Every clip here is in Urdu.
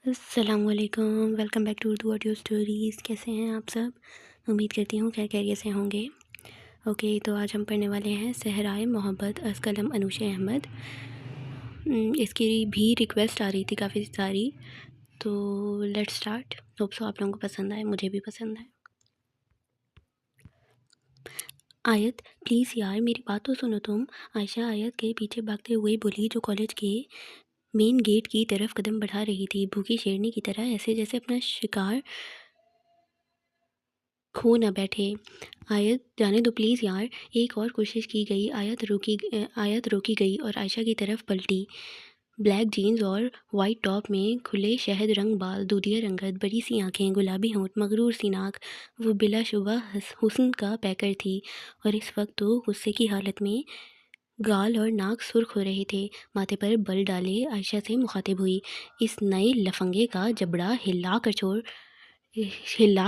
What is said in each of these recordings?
السلام علیکم، welcome back to Urdu audio stories. کیسے ہیں آپ سب؟ امید کرتی ہوں خیریت سے ہوں گے۔ اوکے، تو آج ہم پڑھنے والے ہیں صحرائے محبت، از قلم انوش احمد۔ اس کی بھی ریکویسٹ آ رہی تھی کافی ساری، تو لیٹ اسٹارٹ۔ ہوپ سو آپ لوگوں کو پسند آئے، مجھے بھی پسند ہے۔ آیت پلیز یار میری بات تو سنو تم۔ عائشہ آیت کے پیچھے بھاگتے ہوئے بولی، جو کالج کے مین گیٹ کی طرف قدم بڑھا رہی تھی، بھوکی شیرنی کی طرح، ایسے جیسے اپنا شکار کھو نہ بیٹھے۔ آیت جانے دو پلیز یار۔ ایک اور کوشش کی گئی، آیت روکی گئی اور عائشہ کی طرف پلٹی۔ بلیک جینز اور وائٹ ٹاپ میں کھلے شہد رنگ بال، دودھیا رنگت، بڑی سی آنکھیں، گلابی ہونٹ، مغرور سی ناک، وہ بلا شبہ حسن کا پیکر تھی، اور اس وقت تو غصے کی حالت میں گال اور ناک سرخ ہو رہے تھے۔ ماتھے پر بل ڈالے عائشہ سے مخاطب ہوئی، اس نئے لفنگے کا جبڑا ہلا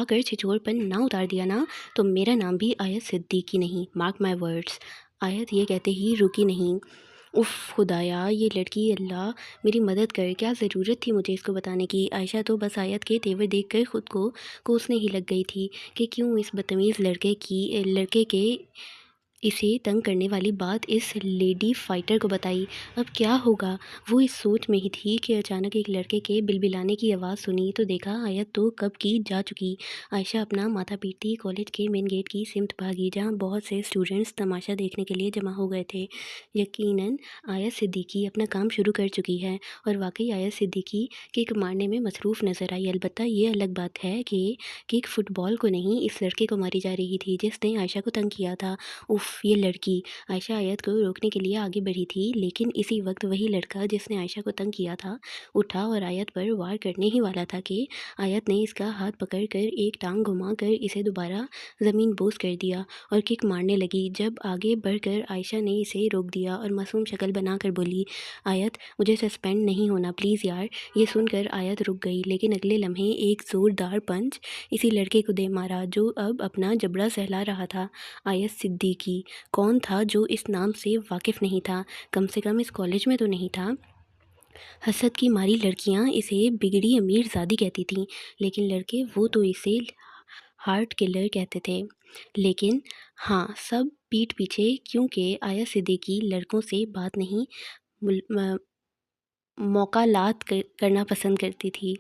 کر چھچور پن نہ اتار دیا نا تو میرا نام بھی آیت صدیقی نہیں، مارک مائی ورڈز۔ آیت یہ کہتے ہی رکی نہیں۔ اف خدایا، یہ لڑکی، اللہ میری مدد کر، کیا ضرورت تھی مجھے اس کو بتانے کی؟ عائشہ تو بس آیت کے تیور دیکھ کر خود کو کوسنے ہی لگ گئی تھی کہ کیوں اس بدتمیز لڑکے کے اسے تنگ کرنے والی بات اس لیڈی فائٹر کو بتائی۔ اب کیا ہوگا؟ وہ اس سوچ میں ہی تھی کہ اچانک ایک لڑکے کے بلبلانے کی آواز سنی تو دیکھا آیت تو کب کی جا چکی۔ عائشہ اپنا ماتھا پیٹتی کالج کے مین گیٹ کی سمت بھاگی، جہاں بہت سے اسٹوڈنٹس تماشا دیکھنے کے لیے جمع ہو گئے تھے۔ یقیناً آیت صدیقی اپنا کام شروع کر چکی ہے، اور واقعی آیت صدیقی کک مارنے میں مصروف نظر آئی۔ البتہ یہ الگ بات ہے کہ کک فٹ بال کو نہیں، اس لڑکے کو ماری جا رہی تھی جس نے عائشہ کو تنگ کیا تھا۔ اف یہ لڑکی! عائشہ آیت کو روکنے کے لیے آگے بڑھی تھی، لیکن اسی وقت وہی لڑکا جس نے عائشہ کو تنگ کیا تھا اٹھا اور آیت پر وار کرنے ہی والا تھا کہ آیت نے اس کا ہاتھ پکڑ کر ایک ٹانگ گھما کر اسے دوبارہ زمین بوس کر دیا اور کک مارنے لگی۔ جب آگے بڑھ کر عائشہ نے اسے روک دیا اور معصوم شکل بنا کر بولی، آیت مجھے سسپینڈ نہیں ہونا پلیز یار۔ یہ سن کر آیت رک گئی، لیکن اگلے لمحے ایک زوردار پنچ اسی لڑکے کو دے مارا جو اب اپنا جبڑا سہلا رہا تھا۔ آیت صدیقی کون تھا جو اس نام سے واقف نہیں تھا؟ کم سے کم اس کالج میں تو نہیں تھا۔ حسد کی ماری لڑکیاں اسے بگڑی امیر زادی کہتی تھیں، لیکن لڑکے وہ تو اسے ہارٹ کلر کہتے تھے۔ لیکن ہاں، سب پیٹھ پیچھے، کیونکہ آیت صدیقی لڑکوں سے بات نہیں، موکالات کرنا پسند کرتی تھی۔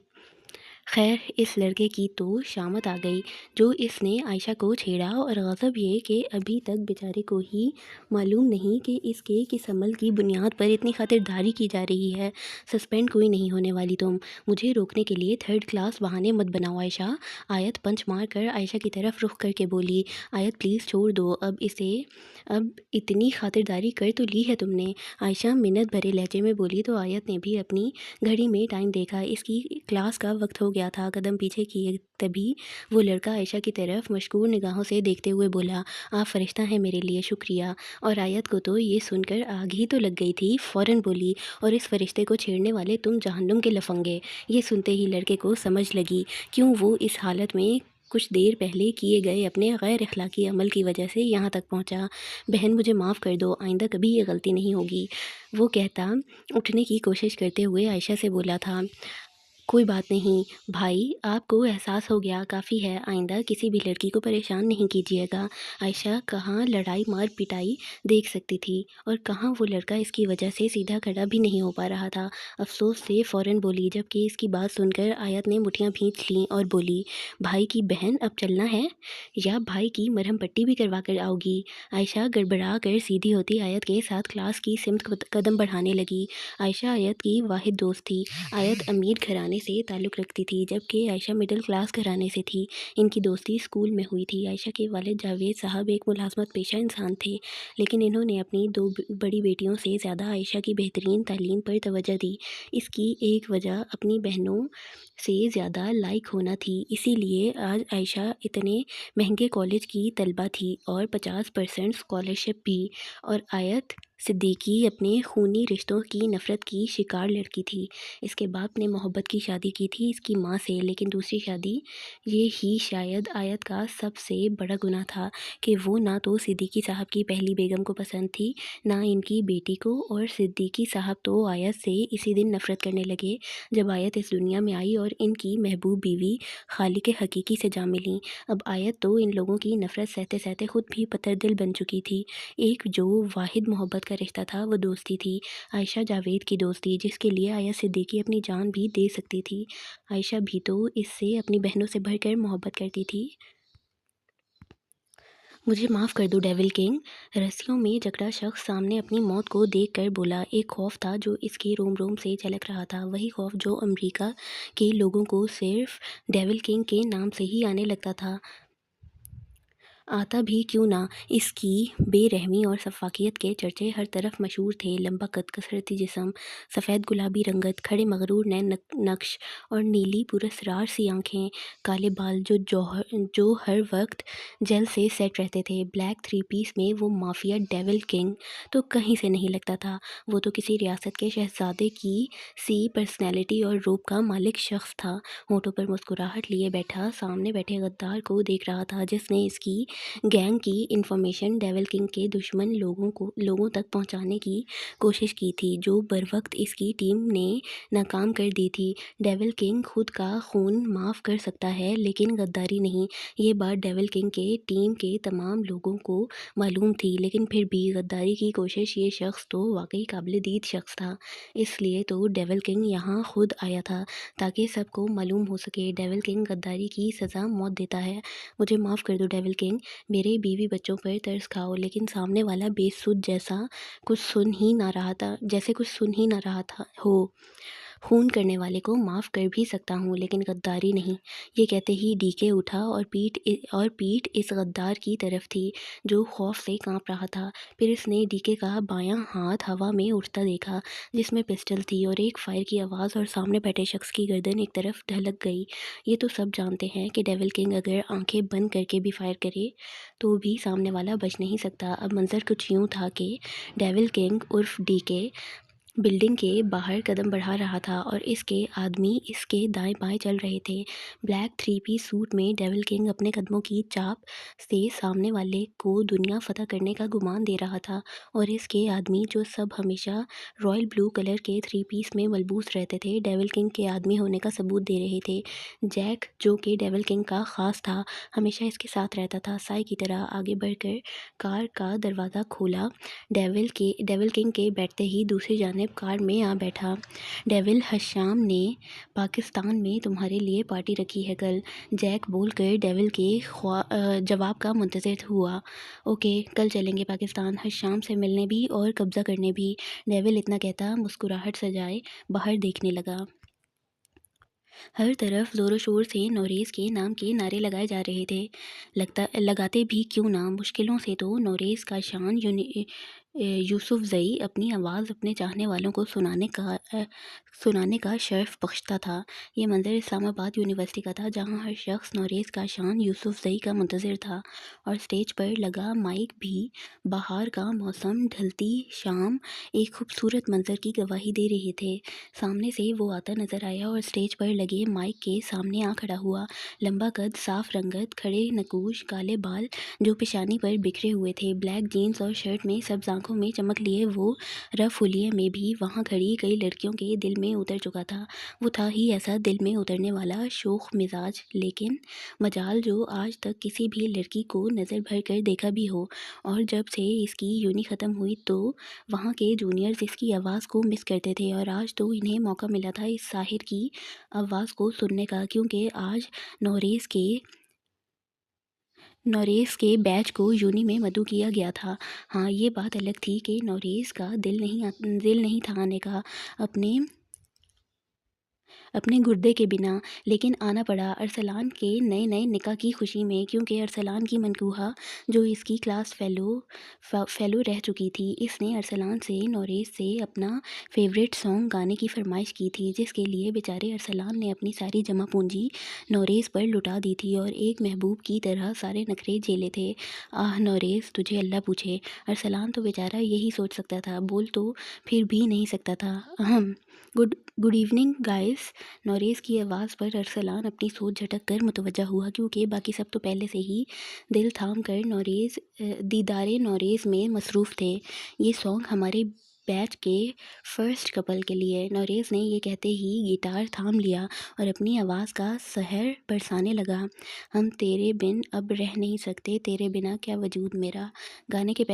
خیر، اس لڑکے کی تو شامت آ گئی جو اس نے عائشہ کو چھیڑا، اور غضب یہ کہ ابھی تک بیچارے کو ہی معلوم نہیں کہ اس کے کس عمل کی بنیاد پر اتنی خاطرداری کی جا رہی ہے۔ سسپینڈ کوئی نہیں ہونے والی تم، مجھے روکنے کے لیے تھرڈ کلاس بہانے مت بناؤ عائشہ۔ آیت پنچ مار کر عائشہ کی طرف رخ کر کے بولی، آیت پلیز چھوڑ دو، اب اتنی خاطرداری کر تو لی ہے تم نے۔ عائشہ منت بھرے لہجے میں بولی تو آیت نے بھی اپنی گھڑی میں ٹائم دیکھا، اس کی کلاس کا وقت ہو گیا تھا۔ قدم پیچھے کیے تبھی وہ لڑکا عائشہ کی طرف مشکور نگاہوں سے دیکھتے ہوئے بولا، آپ فرشتہ ہیں میرے لیے، شکریہ۔ اور آیت کو تو یہ سن کر آگ ہی تو لگ گئی تھی، فوراً بولی، اور اس فرشتے کو چھیڑنے والے تم جہنم کے لفنگے۔ یہ سنتے ہی لڑکے کو سمجھ لگی کیوں وہ اس حالت میں کچھ دیر پہلے کیے گئے اپنے غیر اخلاقی عمل کی وجہ سے یہاں تک پہنچا۔ بہن مجھے معاف کر دو، آئندہ کبھی یہ غلطی نہیں ہوگی، وہ کہتا اٹھنے کی کوشش کرتے ہوئے عائشہ سے بولا تھا۔ کوئی بات نہیں بھائی، آپ کو احساس ہو گیا، کافی ہے، آئندہ کسی بھی لڑکی کو پریشان نہیں کیجیے گا۔ عائشہ کہاں لڑائی مار پٹائی دیکھ سکتی تھی، اور کہاں وہ لڑکا اس کی وجہ سے سیدھا کھڑا بھی نہیں ہو پا رہا تھا۔ افسوس سے فوراً بولی، جبکہ اس کی بات سن کر آیت نے مٹھیاں بھینچ لیں اور بولی، بھائی کی بہن اب چلنا ہے یا بھائی کی مرہم پٹی بھی کروا کر آؤ گی؟ عائشہ گڑبڑا کر سیدھی ہوتی آیت کے ساتھ کلاس کی سمت قدم بڑھانے لگی۔ عائشہ آیت کی واحد دوست تھی۔ آیت امیر گھرانے سے تعلق رکھتی تھی، جبکہ عائشہ مڈل کلاس گھرانے سے تھی۔ ان کی دوستی اسکول میں ہوئی تھی۔ عائشہ کے والد جاوید صاحب ایک ملازمت پیشہ انسان تھے، لیکن انہوں نے اپنی دو بڑی بیٹیوں سے زیادہ عائشہ کی بہترین تعلیم پر توجہ دی۔ اس کی ایک وجہ اپنی بہنوں سے زیادہ لائق ہونا تھی، اسی لیے آج عائشہ اتنے مہنگے کالج کی طالبہ تھی اور 50% اسکالرشپ بھی، اور آیت صدیقی اپنے خونی رشتوں کی نفرت کی شکار لڑکی تھی۔ اس کے باپ نے محبت کی شادی کی تھی اس کی ماں سے، لیکن دوسری شادی یہ ہی شاید آیت کا سب سے بڑا گناہ تھا کہ وہ نہ تو صدیقی صاحب کی پہلی بیگم کو پسند تھی نہ ان کی بیٹی کو، اور صدیقی صاحب تو آیت سے اسی دن نفرت کرنے لگے جب آیت اس دنیا میں آئی اور ان کی محبوب بیوی خالق حقیقی سے جا ملی۔ اب آیت تو ان لوگوں کی نفرت سہتے سہتے خود بھی پتھر دل بن چکی تھی۔ ایک جو واحد محبت کا رشتہ تھا وہ دوستی تھی، عائشہ جاوید کی دوستی، جس کے لیے آیت صدیقی اپنی جان بھی دے سکتی تھی۔ عائشہ بھی تو اس سے اپنی بہنوں سے بڑھ کر محبت کرتی تھی۔ مجھے معاف کر دو ڈیول کنگ، رسیوں میں جکڑا شخص سامنے اپنی موت کو دیکھ کر بولا۔ ایک خوف تھا جو اس کے روم روم سے جھلک رہا تھا، وہی خوف جو امریکہ کے لوگوں کو صرف ڈیول کنگ کے نام سے ہی آنے لگتا تھا۔ آتا بھی کیوں نہ، اس کی بے رحمی اور سفاکیت کے چرچے ہر طرف مشہور تھے۔ لمبا قد، کثرتی جسم، سفید گلابی رنگت، کھڑے مغرور نئے نقش اور نیلی پراسرار سی آنکھیں، کالے بال جو ہر وقت جیل سے سیٹ رہتے تھے۔ بلیک تھری پیس میں وہ مافیا ڈیول کنگ تو کہیں سے نہیں لگتا تھا، وہ تو کسی ریاست کے شہزادے کی سی پرسنالٹی اور روپ کا مالک شخص تھا۔ ہونٹوں پر مسکراہٹ لیے بیٹھا سامنے بیٹھے غدار کو دیکھ رہا تھا، جس نے اس کی گینگ کی انفارمیشن ڈیول کنگ کے دشمن لوگوں تک پہنچانے کی کوشش کی تھی، جو بروقت اس کی ٹیم نے ناکام کر دی تھی۔ ڈیول کنگ خود کا خون معاف کر سکتا ہے لیکن غداری نہیں، یہ بات ڈیول کنگ کے ٹیم کے تمام لوگوں کو معلوم تھی، لیکن پھر بھی غداری کی کوشش، یہ شخص تو واقعی قابل دید شخص تھا۔ اس لیے تو ڈیول کنگ یہاں خود آیا تھا تاکہ سب کو معلوم ہو سکے ڈیول کنگ غداری کی سزا موت دیتا ہے۔ مجھے معاف کر دو ڈیول کنگ، میرے بیوی بچوں پر ترس کھاؤ، لیکن سامنے والا بے سود جیسے کچھ سن ہی نہ رہا ہو۔ خون کرنے والے کو معاف کر بھی سکتا ہوں لیکن غداری نہیں۔ یہ کہتے ہی ڈی کے اٹھا اور پیٹھ اس غدار کی طرف تھی جو خوف سے کانپ رہا تھا۔ پھر اس نے ڈی کے کا بایاں ہاتھ ہوا میں اٹھتا دیکھا جس میں پسٹل تھی، اور ایک فائر کی آواز اور سامنے بیٹھے شخص کی گردن ایک طرف ڈھلک گئی۔ یہ تو سب جانتے ہیں کہ ڈیول کنگ اگر آنکھیں بند کر کے بھی فائر کرے تو بھی سامنے والا بچ نہیں سکتا۔ اب منظر کچھ یوں تھا کہ ڈیول کنگ عرف ڈی کے بلڈنگ کے باہر قدم بڑھا رہا تھا اور اس کے آدمی اس کے دائیں بائیں چل رہے تھے۔ بلیک تھری پیس سوٹ میں ڈیول کنگ اپنے قدموں کی چاپ سے سامنے والے کو دنیا فتح کرنے کا گمان دے رہا تھا، اور اس کے آدمی جو سب ہمیشہ رائل بلو کلر کے تھری پیس میں ملبوس رہتے تھے، ڈیول کنگ کے آدمی ہونے کا ثبوت دے رہے تھے۔ جیک جو کہ ڈیول کنگ کا خاص تھا، ہمیشہ اس کے ساتھ رہتا تھا، سائے کی طرح آگے بڑھ کر کار کا دروازہ کھولا۔ ڈیول کنگ کے بیٹھتے ہی دوسری جانب کار میں آ بیٹھا۔ ڈیول، حشام نے پاکستان میں تمہارے لیے پارٹی رکھی ہے کل، جیک بول کر ڈیول کے جواب کا منتظر ہوا۔ اوکے، کل چلیں گے پاکستان، حشام سے ملنے بھی اور قبضہ کرنے بھی۔ ڈیول اتنا کہتا مسکراہٹ سجائے باہر دیکھنے لگا۔ ہر طرف زور و شور سے نوریز کے نام کے نعرے لگائے جا رہے تھے۔ لگاتے بھی کیوں نہ، مشکلوں سے تو نوریز کا شان یوسف زئی اپنی آواز اپنے چاہنے والوں کو سنانے کا شرف بخشتا تھا۔ یہ منظر اسلام آباد یونیورسٹی کا تھا، جہاں ہر شخص نوریز کا شان یوسف زئی کا منتظر تھا، اور اسٹیج پر لگا مائک بھی بہار کا موسم، ڈھلتی شام ایک خوبصورت منظر کی گواہی دے رہے تھے۔ سامنے سے وہ آتا نظر آیا اور اسٹیج پر لگے مائک کے سامنے آ کھڑا ہوا۔ لمبا قد، صاف رنگت، کھڑے نکوش، کالے بال جو پیشانی پر بکھرے ہوئے تھے، بلیک جینز اور شرٹ میں سبز آنکھوں میں چمک لیے وہ رف حلیے میں بھی وہاں کھڑی کئی لڑکیوں کے دل میں اتر چکا تھا۔ وہ تھا ہی ایسا دل میں اترنے والا شوخ مزاج، لیکن مجال جو آج تک کسی بھی لڑکی کو نظر بھر کر دیکھا بھی ہو، اور جب سے اس کی یونی ختم ہوئی تو وہاں کے جونیئرز اس کی آواز کو مس کرتے تھے، اور آج تو انہیں موقع ملا تھا اس ساحر کی آواز کو سننے کا، کیونکہ آج نوریز کے بیچ کو یونی میں مدعو کیا گیا تھا۔ ہاں، یہ بات الگ تھی کہ نوریز کا دل نہیں تھا آنے کا۔ اپنے گردے کے بنا، لیکن آنا پڑا ارسلان کے نئے نئے نکاح کی خوشی میں، کیونکہ ارسلان کی منکوحہ جو اس کی کلاس فیلو رہ چکی تھی، اس نے ارسلان سے نوریز سے اپنا فیوریٹ سانگ گانے کی فرمائش کی تھی، جس کے لیے بیچارے ارسلان نے اپنی ساری جمع پونجی نوریز پر لٹا دی تھی اور ایک محبوب کی طرح سارے نخرے جھیلے تھے۔ آہ نوریز، تجھے اللہ پوچھے۔ ارسلان تو بیچارہ یہی سوچ سکتا تھا، بول تو پھر بھی نہیں سکتا تھا۔ Good evening guys. نوریز کی آواز پر ارسلان اپنی سوچ جھٹک کر متوجہ ہوا، کیونکہ باقی سب تو پہلے سے ہی دل تھام کر دیدار نوریز میں مصروف تھے۔ یہ سانگ ہمارے بیچ کے فرسٹ کپل کے لیے۔ نوریز نے یہ کہتے ہی گٹار تھام لیا اور اپنی آواز کا سحر برسانے لگا۔ ہم تیرے بن اب رہ نہیں سکتے، تیرے بنا کیا وجود میرا۔ گانے کے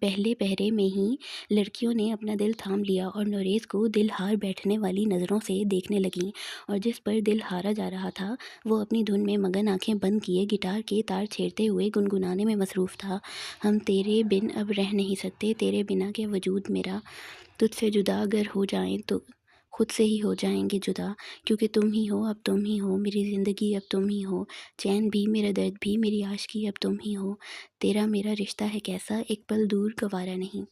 پہلے پہرے میں ہی لڑکیوں نے اپنا دل تھام لیا اور نوریز کو دل ہار بیٹھنے والی نظروں سے دیکھنے لگیں، اور جس پر دل ہارا جا رہا تھا وہ اپنی دھن میں مگن آنکھیں بند کیے گٹار کے تار چھیڑتے ہوئے گنگنانے میں مصروف تھا۔ ہم تیرے بن اب رہ نہیں سکتے، تیرے بنا کیا وجود میرا۔ تجھ سے جدا اگر ہو جائیں تو خود سے ہی ہو جائیں گے جدا، کیونکہ تم ہی ہو، اب تم ہی ہو، میری زندگی اب تم ہی ہو، چین بھی میرا درد بھی میری عاشقی اب تم ہی ہو، تیرا میرا رشتہ ہے کیسا ایک پل دور گوارا نہیں۔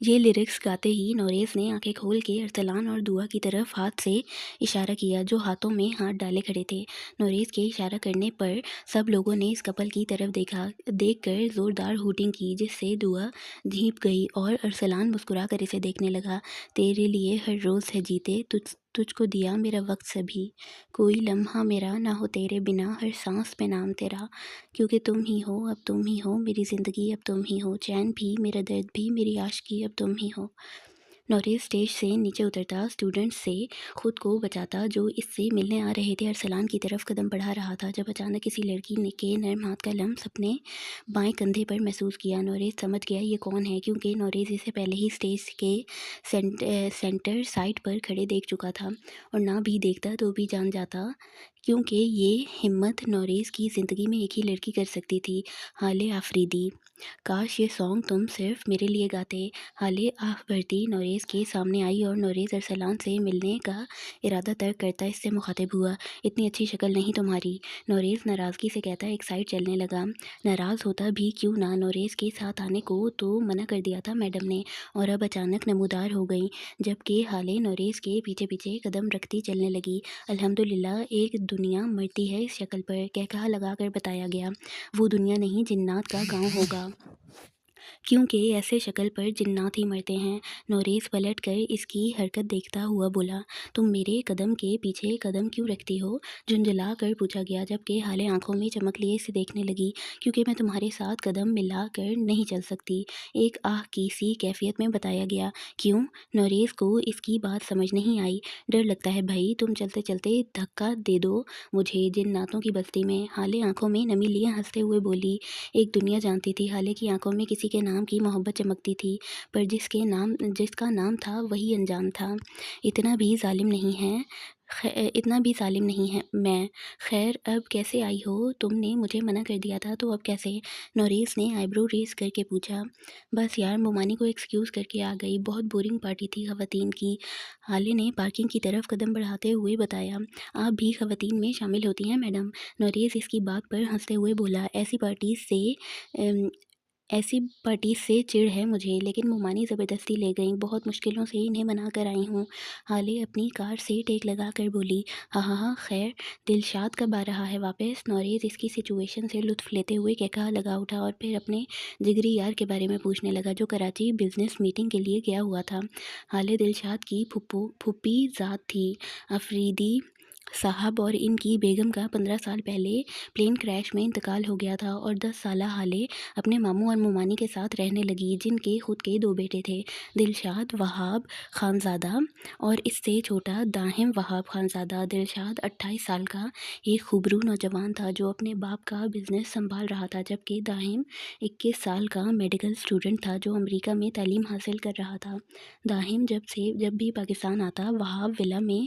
یہ لیرکس گاتے ہی نوریز نے آنکھیں کھول کے ارسلان اور دعا کی طرف ہاتھ سے اشارہ کیا، جو ہاتھوں میں ہاتھ ڈالے کھڑے تھے۔ نوریز کے اشارہ کرنے پر سب لوگوں نے اس کپل کی طرف دیکھ کر زوردار ہوٹنگ کی، جس سے دعا جھیپ گئی اور ارسلان مسکرا کر اسے دیکھنے لگا۔ تیرے لیے ہر روز ہے جیتے، تجھ کو دیا میرا وقت سبھی، کوئی لمحہ میرا نہ ہو تیرے بنا، ہر سانس پہ نام تیرا، کیونکہ تم ہی ہو، اب تم ہی ہو، میری زندگی اب تم ہی ہو، چین بھی میرا درد بھی میری عاشقی اب تم ہی ہو۔ نوریز اسٹیج سے نیچے اترتا، اسٹوڈنٹس سے خود کو بچاتا جو اس سے ملنے آ رہے تھے، ارسلان کی طرف قدم بڑھا رہا تھا، جب اچانک کسی لڑکی نے کے نرم ہاتھ کا لمس اپنے بائیں کندھے پر محسوس کیا۔ نوریز سمجھ گیا یہ کون ہے، کیونکہ نوریز اسے پہلے ہی اسٹیج کے سینٹر سائٹ پر کھڑے دیکھ چکا تھا، اور نہ بھی دیکھتا تو بھی جان جاتا، کیونکہ یہ ہمت نوریز کی زندگی میں ایک ہی لڑکی کر سکتی تھی، حالے آفریدی۔ کاش یہ سانگ تم صرف میرے لیے گاتے۔ حالے آہ بھرتی نوریز کے سامنے آئی اور نوریز ارسلان سے ملنے کا ارادہ ترک کرتا اس سے مخاطب ہوا۔ اتنی اچھی شکل نہیں تمہاری، نوریز ناراضگی سے کہتا ایک سائڈ چلنے لگا۔ ناراض ہوتا بھی کیوں نہ، نوریز کے ساتھ آنے کو تو منع کر دیا تھا میڈم نے، اور اب اچانک نمودار ہو گئی، جبکہ حالے نوریز کے پیچھے پیچھے قدم رکھتی چلنے لگی۔ الحمدللہ ایک دنیا مرتی ہے اس شکل پر، کہا لگا کر بتایا گیا۔ وہ دنیا نہیں، جنات کا گاؤں ہوگا، کیونکہ ایسے شکل پر جنات ہی مرتے ہیں۔ نوریز پلٹ کر اس کی حرکت دیکھتا ہوا بولا، تم میرے قدم کے پیچھے قدم کیوں رکھتی ہو؟ جھنجھلا کر پوچھا گیا، جبکہ حالے آنکھوں میں چمک لیے اسے دیکھنے لگی۔ کیونکہ میں تمہارے ساتھ قدم ملا کر نہیں چل سکتی، ایک آہ کی سی کیفیت میں بتایا گیا۔ کیوں؟ نوریز کو اس کی بات سمجھ نہیں آئی۔ ڈر لگتا ہے بھائی، تم چلتے چلتے دھکا دے دو مجھے جناتوں کی بستی میں۔ حالے آنکھوں میں نمی لیے ہنستے ہوئے بولی۔ ایک دنیا جانتی تھی، حالے کی آنکھوں میں کسی کے نام کی محبت چمکتی تھی، پر جس کا نام تھا وہی انجان تھا۔ اتنا بھی ظالم نہیں ہے میں۔ خیر اب کیسے آئی ہو؟ تم نے مجھے منع کر دیا تھا تو اب کیسے؟ نوریز نے آئی برو ریز کر کے پوچھا۔ بس یار، مومانی کو ایکسکیوز کر کے آ گئی، بہت بورنگ پارٹی تھی خواتین کی، حالے نے پارکنگ کی طرف قدم بڑھاتے ہوئے بتایا۔ آپ بھی خواتین میں شامل ہوتی ہیں میڈم؟ نوریز اس کی بات پر ہنستے ہوئے بولا، ایسی پارٹیز سے چڑ ہے مجھے، لیکن مومانی زبردستی لے گئیں، بہت مشکلوں سے انہیں منا کر آئی ہوں۔ حالے اپنی کار سے ٹیک لگا کر بولی۔ ہاں خیر، دلشاد کب آ رہا ہے واپس؟ نوریز اس کی سچویشن سے لطف لیتے ہوئے کہا لگا اٹھا، اور پھر اپنے جگری یار کے بارے میں پوچھنے لگا جو کراچی بزنس میٹنگ کے لیے گیا ہوا تھا۔ حالے دلشاد کی پھوپھی ذات تھی آفریدی صاحب، اور ان کی بیگم کا 15 سال پہلے پلین کریش میں انتقال ہو گیا تھا، اور 10 سالہ حالے اپنے ماموں اور مومانی کے ساتھ رہنے لگی، جن کے خود کے 2 بیٹے تھے، دلشاد وہاب خانزادہ اور اس سے چھوٹا داہم وہاب خانزادہ۔ دلشاد 28 سال کا ایک خوبرو نوجوان تھا جو اپنے باپ کا بزنس سنبھال رہا تھا، جبکہ داہم 21 سال کا میڈیکل اسٹوڈنٹ تھا جو امریکہ میں تعلیم حاصل کر رہا تھا۔ داہم جب بھی پاکستان آتا، وہاب ولا میں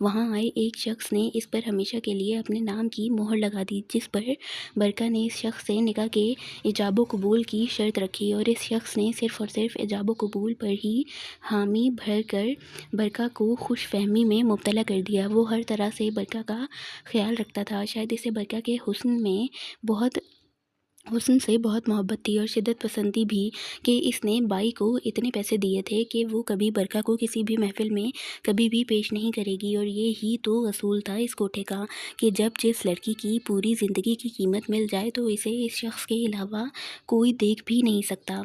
وہاں آئے ایک شخص نے اس پر ہمیشہ کے لیے اپنے نام کی مہر لگا دی، جس پر برکا نے اس شخص سے نکاح کے ایجاب و قبول کی شرط رکھی، اور اس شخص نے صرف اور صرف ایجاب و قبول پر ہی حامی بھر کر برکا کو خوش فہمی میں مبتلا کر دیا۔ وہ ہر طرح سے برکا کا خیال رکھتا تھا، شاید اسے برکا کے حسن سے بہت محبت تھی اور شدت پسندی بھی، کہ اس نے بائی کو اتنے پیسے دیے تھے کہ وہ کبھی برکا کو کسی بھی محفل میں کبھی بھی پیش نہیں کرے گی، اور یہ ہی تو اصول تھا اس کوٹھے کا کہ جب جس لڑکی کی پوری زندگی کی قیمت مل جائے تو اسے اس شخص کے علاوہ کوئی دیکھ بھی نہیں سکتا۔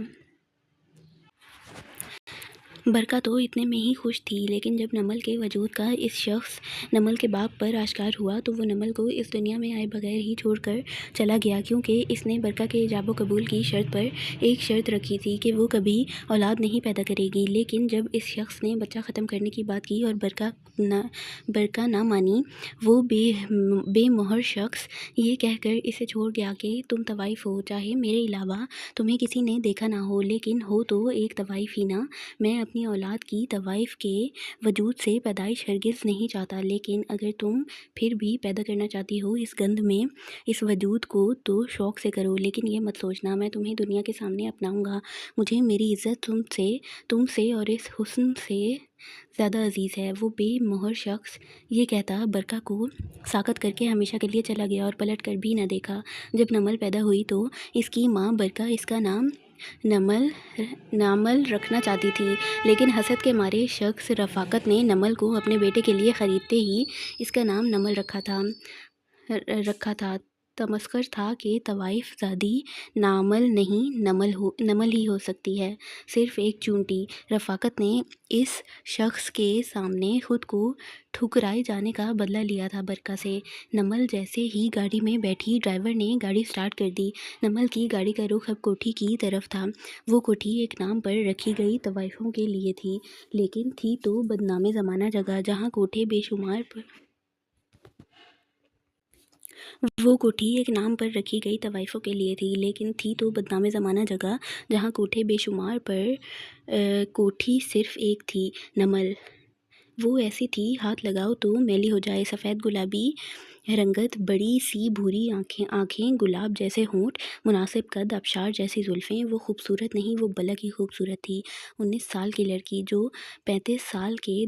برکا تو اتنے میں ہی خوش تھی، لیکن جب نمل کے وجود کا اس شخص نمل کے باپ پر آشکار ہوا تو وہ نمل کو اس دنیا میں آئے بغیر ہی چھوڑ کر چلا گیا، کیونکہ اس نے برکا کے ایجاب و قبول کی شرط پر ایک شرط رکھی تھی کہ وہ کبھی اولاد نہیں پیدا کرے گی۔ لیکن جب اس شخص نے بچہ ختم کرنے کی بات کی اور برکا نہ مانی، وہ بے مہر شخص یہ کہہ کر اسے چھوڑ گیا کہ تم طوائف ہو، چاہے میرے علاوہ تمہیں کسی نے دیکھا نہ ہو، لیکن ہو تو ایک طوائف ہی نا۔ میں اپنی اولاد کی طوائف کے وجود سے پیدائش ہرگز نہیں چاہتا، لیکن اگر تم پھر بھی پیدا کرنا چاہتی ہو اس گند میں اس وجود کو تو شوق سے کرو، لیکن یہ مت سوچنا میں تمہیں دنیا کے سامنے اپناؤں گا، مجھے میری عزت تم سے اور اس حسن سے زیادہ عزیز ہے۔ وہ بے مہر شخص یہ کہتا برکا کو ساکت کر کے ہمیشہ کے لیے چلا گیا اور پلٹ کر بھی نہ دیکھا۔ جب نمل پیدا ہوئی تو اس کی ماں برکا اس کا نام نامل رکھنا چاہتی تھی، لیکن حسد کے مارے شخص رفاقت نے نمل کو اپنے بیٹے کے لیے خریدتے ہی اس کا نام نمل رکھا تھا۔ تمسخر تھا کہ طوائف زادی نامل نہیں نمل ہی ہو سکتی ہے، صرف ایک چونٹی۔ رفاقت نے اس شخص کے سامنے خود کو ٹھکرائے جانے کا بدلہ لیا تھا برکا سے۔ نمل جیسے ہی گاڑی میں بیٹھی ڈرائیور نے گاڑی سٹارٹ کر دی۔ نمل کی گاڑی کا رخ اب کوٹھی کی طرف تھا۔ وہ کوٹھی ایک نام پر رکھی گئی طوائفوں کے لیے تھی، لیکن تھی تو بدنام زمانہ جگہ جہاں کوٹھے بے شمار پر کوٹھی صرف ایک تھی، نمل۔ وہ ایسی تھی ہاتھ لگاؤ تو میلی ہو جائے، سفید گلابی رنگت، بڑی سی بھوری آنکھیں، گلاب جیسے ہونٹ، مناسب قد، آبشار جیسی زلفیں۔ وہ خوبصورت نہیں، وہ بلک ہی خوبصورت تھی۔ 19 سال کی لڑکی جو 35 سال کے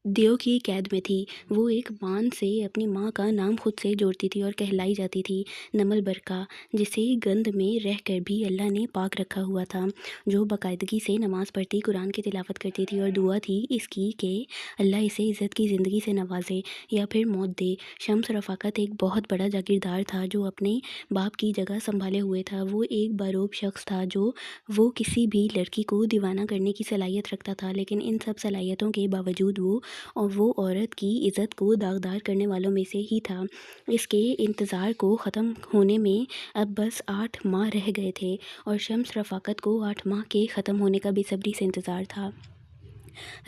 دیو کی قید میں تھی، وہ ایک باندھ سے اپنی ماں کا نام خود سے جوڑتی تھی اور کہلائی جاتی تھی نمل برکا، جسے گند میں رہ کر بھی اللہ نے پاک رکھا ہوا تھا، جو باقاعدگی سے نماز پڑھتی، قرآن کی تلاوت کرتی تھی، اور دعا تھی اس کی کہ اللہ اسے عزت کی زندگی سے نوازے یا پھر موت دے۔ شمس رفاقت ایک بہت بڑا جاگیردار تھا جو اپنے باپ کی جگہ سنبھالے ہوئے تھا۔ وہ ایک باروب شخص تھا جو وہ کسی بھی لڑکی کو دیوانہ کرنے کی صلاحیت رکھتا تھا، لیکن ان سب صلاحیتوں کے باوجود وہ عورت کی عزت کو داغدار کرنے والوں میں سے ہی تھا۔ اس کے انتظار کو ختم ہونے میں اب بس 8 ماہ رہ گئے تھے، اور شمس رفاقت کو 8 ماہ کے ختم ہونے کا بے صبری سے انتظار تھا۔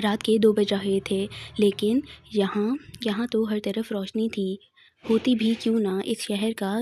رات کے 2 بج رہے تھے، لیکن یہاں تو ہر طرف روشنی تھی، ہوتی بھی کیوں نہ، اس شہر کا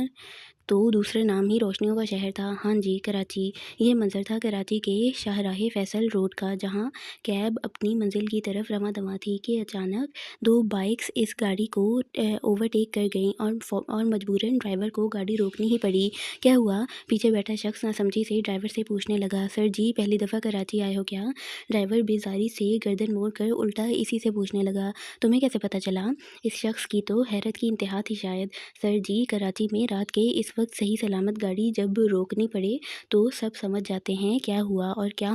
تو دوسرا نام ہی روشنیوں کا شہر تھا۔ ہاں جی، کراچی۔ یہ منظر تھا کراچی کے شاہراہ فیصل روڈ کا، جہاں کیب اپنی منزل کی طرف رواں دواں تھی کہ اچانک 2 بائکس اس گاڑی کو اوورٹیک کر گئیں اور مجبوراً ڈرائیور کو گاڑی روکنی ہی پڑی۔ کیا ہوا؟ پیچھے بیٹھا شخص ناسمجھی سے ڈرائیور سے پوچھنے لگا۔ سر جی، پہلی دفعہ کراچی آئے ہو کیا؟ ڈرائیور بیزاری سے گردن موڑ کر الٹا اسی سے پوچھنے لگا۔ تمہیں کیسے پتہ چلا؟ اس شخص کی تو حیرت کی انتہا تھی شاید۔ سر جی، کراچی میں رات کے اس وقت صحیح سلامت گاڑی جب روکنی پڑے تو سب سمجھ جاتے ہیں کیا ہوا اور کیا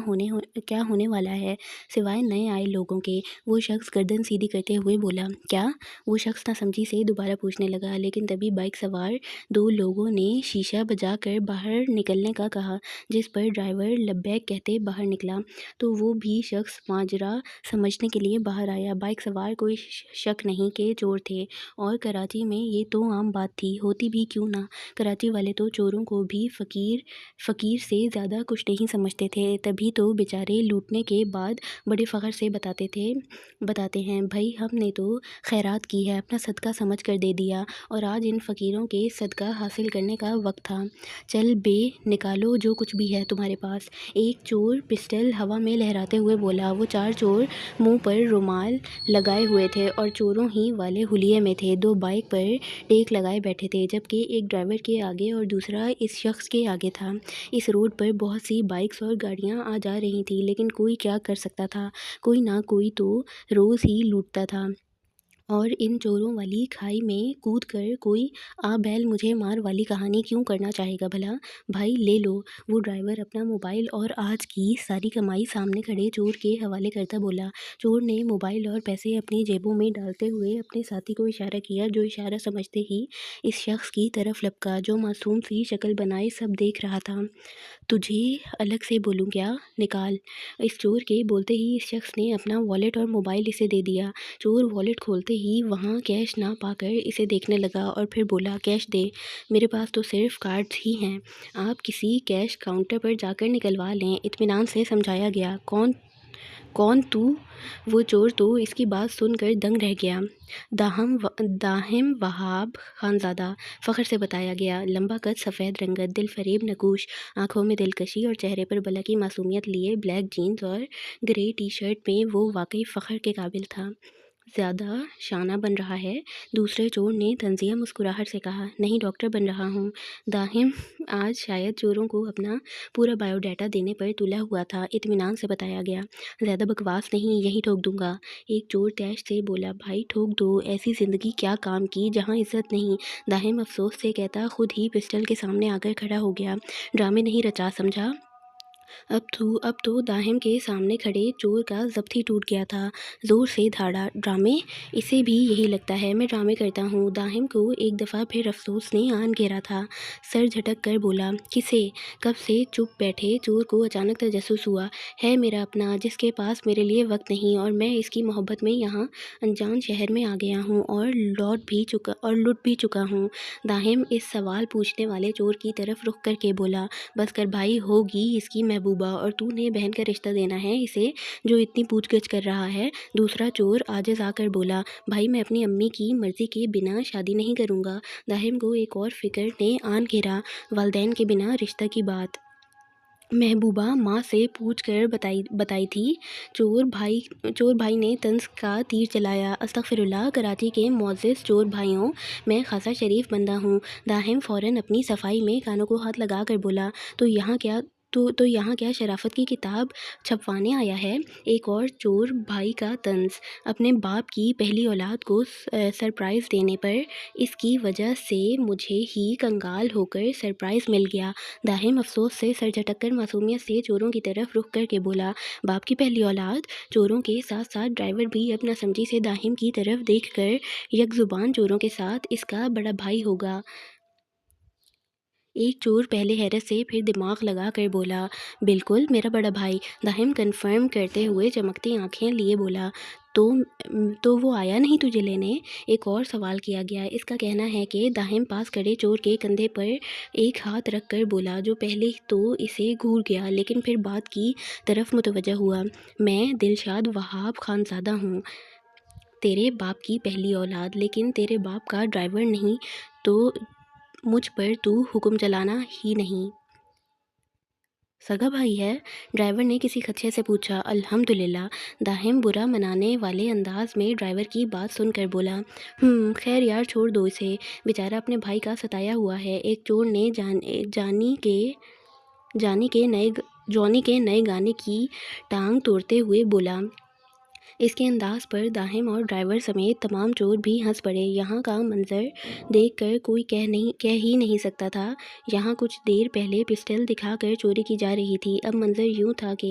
ہونے والا ہے، سوائے نئے آئے لوگوں کے۔ وہ شخص گردن سیدھی کرتے ہوئے بولا۔ کیا؟ وہ شخص ناسمجھی سے دوبارہ پوچھنے لگا، لیکن تبھی بائک سوار 2 لوگوں نے شیشہ بجا کر باہر نکلنے کا کہا، جس پر ڈرائیور لبیک کہتے باہر نکلا، تو وہ بھی شخص ماجرا سمجھنے کے لیے باہر آیا۔ بائک سوار کوئی شک نہیں کہ چور تھے، اور کراچی میں یہ تو عام بات تھی، ہوتی بھی کیوں نہ۔ کراچی والے تو چوروں کو بھی فقیر سے زیادہ کچھ نہیں سمجھتے تھے، تبھی تو بیچارے لوٹنے کے بعد بڑے فخر سے بتاتے ہیں بھائی ہم نے تو خیرات کی ہے، اپنا صدقہ سمجھ کر دے دیا، اور آج ان فقیروں کے صدقہ حاصل کرنے کا وقت تھا۔ چل بے، نکالو جو کچھ بھی ہے تمہارے پاس۔ ایک چور پسٹل ہوا میں لہراتے ہوئے بولا۔ وہ 4 چور منہ پر رومال لگائے ہوئے تھے اور چوروں ہی والے حلیے میں تھے۔ 2 بائک پر ٹیک لگائے بیٹھے تھے، جبکہ ایک ڈرائیور کے آگے اور دوسرا اس شخص کے آگے تھا۔ اس روڈ پر بہت سی بائکس اور گاڑیاں آ جا رہی تھیں، لیکن کوئی کیا کر سکتا تھا؟ کوئی نہ کوئی تو روز ہی لوٹتا تھا، اور ان چوروں والی کھائی میں کود کر کوئی آ بیل مجھے مار والی کہانی کیوں کرنا چاہے گا بھلا؟ بھائی لے لو۔ وہ ڈرائیور اپنا موبائل اور آج کی ساری کمائی سامنے کھڑے چور کے حوالے کرتا بولا۔ چور نے موبائل اور پیسے اپنی جیبوں میں ڈالتے ہوئے اپنے ساتھی کو اشارہ کیا، جو اشارہ سمجھتے ہی اس شخص کی طرف لپکا جو معصوم سی شکل بنائے سب دیکھ رہا تھا۔ تجھے الگ سے بولوں کیا؟ نکال۔ اس چور کے بولتے ہی اس شخص نے اپنا والیٹ اور موبائل اسے دے دیا۔ چور والیٹ کھولتے ہی وہاں کیش نہ پا کر اسے دیکھنے لگا اور پھر بولا، کیش دے، میرے پاس تو صرف کارڈز ہی ہیں، آپ کسی کیش کاؤنٹر پر جا کر نکلوا لیں، اطمینان سے سمجھایا گیا۔ کون تو؟ وہ چور تو اس کی بات سن کر دنگ رہ گیا۔ داہم وہاب خانزادہ، فخر سے بتایا گیا۔ لمبا قد، سفید رنگت، دل فریب نقوش، آنکھوں میں دلکشی اور چہرے پر بلا کی معصومیت لیے بلیک جینز اور گرے ٹی شرٹ میں وہ واقعی فخر کے قابل تھا۔ زیادہ شانہ بن رہا ہے؟ دوسرے چور نے طنزیہ مسکراہٹ سے کہا۔ نہیں ڈاکٹر بن رہا ہوں۔ داہم آج شاید چوروں کو اپنا پورا بایو ڈیٹا دینے پر تلا ہوا تھا، اطمینان سے بتایا گیا۔ زیادہ بکواس نہیں، یہی ٹھوک دوں گا۔ ایک چور تیش سے بولا۔ بھائی ٹھوک دو، ایسی زندگی کیا کام کی جہاں عزت نہیں۔ داہم افسوس سے کہتا خود ہی پسٹل کے سامنے آ کر کھڑا ہو گیا۔ ڈرامے نہیں رچا، سمجھا؟ اب تو داہم کے سامنے کھڑے چور کا ضبط ہی ٹوٹ گیا تھا، زور سے دھاڑا۔ ڈرامے؟ اسے بھی یہی لگتا ہے میں ڈرامے کرتا ہوں۔ داہم کو ایک دفعہ پھر افسوس نے آن گھیرا تھا، سر جھٹک کر بولا۔ کسے؟ کب سے چپ بیٹھے چور کو اچانک تجسس ہوا۔ ہے میرا اپنا، جس کے پاس میرے لیے وقت نہیں، اور میں اس کی محبت میں یہاں انجان شہر میں آ گیا ہوں اور لوٹ بھی چکا ہوں۔ داہم اس سوال پوچھنے والے چور کی طرف رخ کر کے بولا۔ بس کر بھائی، ہوگی اس کی محبوبہ، اور تو نے بہن کا رشتہ دینا ہے اسے جو اتنی پوچھ گچھ کر رہا ہے؟ دوسرا چور عاجز آ کر بولا۔ بھائی میں اپنی امی کی مرضی کے بنا شادی نہیں کروں گا۔ داہم کو ایک اور فکر نے آن گھیرا، والدین کے بنا رشتہ کی بات محبوبہ ماں سے پوچھ کر بتائی تھی۔ چور بھائی نے طنز کا تیر چلایا۔ استغفر اللہ، کراچی کے معزز چور بھائیوں، میں خاصا شریف بندہ ہوں۔ داہم فوراً اپنی صفائی میں کانوں کو ہاتھ لگا کر بولا۔ تو یہاں کیا شرافت کی کتاب چھپوانے آیا ہے؟ ایک اور چور بھائی کا طنز۔ اپنے باپ کی پہلی اولاد کو سرپرائز دینے پر اس کی وجہ سے مجھے ہی کنگال ہو کر سرپرائز مل گیا۔ داہم افسوس سے سر جھٹک کر معصومیت سے چوروں کی طرف رخ کر کے بولا۔ باپ کی پہلی اولاد؟ چوروں کے ساتھ ساتھ ڈرائیور بھی اب ناسمجھی سے داہم کی طرف دیکھ کر یک زبان، چوروں کے ساتھ اس کا بڑا بھائی ہوگا۔ ایک چور پہلے حیرت سے پھر دماغ لگا کر بولا۔ بالکل میرا بڑا بھائی۔ داہم کنفرم کرتے ہوئے چمکتی آنکھیں لیے بولا۔ تو وہ آیا نہیں تجھے لینے؟ ایک اور سوال کیا گیا۔ اس کا کہنا ہے کہ داہم پاس کھڑے چور کے کندھے پر ایک ہاتھ رکھ کر بولا، جو پہلے تو اسے گھور گیا لیکن پھر بات کی طرف متوجہ ہوا۔ میں دلشاد وہاب خانزادہ ہوں، تیرے باپ کی پہلی اولاد، لیکن تیرے باپ کا ڈرائیور نہیں تو مجھ پر تو حکم چلانا ہی نہیں۔ سگا بھائی ہے؟ ڈرائیور نے کسی خدشے سے پوچھا۔ الحمدللہ، داہم برا منانے والے انداز میں ڈرائیور کی بات سن کر بولا۔ خیر یار، چھوڑ دو اسے، بیچارہ اپنے بھائی کا ستایا ہوا ہے۔ ایک چور نے جانی کے نئے گانے کی ٹانگ توڑتے ہوئے بولا۔ اس کے انداز پر داہم اور ڈرائیور سمیت تمام چور بھی ہنس پڑے۔ یہاں کا منظر دیکھ کر کوئی کہہ ہی نہیں سکتا تھا یہاں کچھ دیر پہلے پسٹل دکھا کر چوری کی جا رہی تھی۔ اب منظر یوں تھا کہ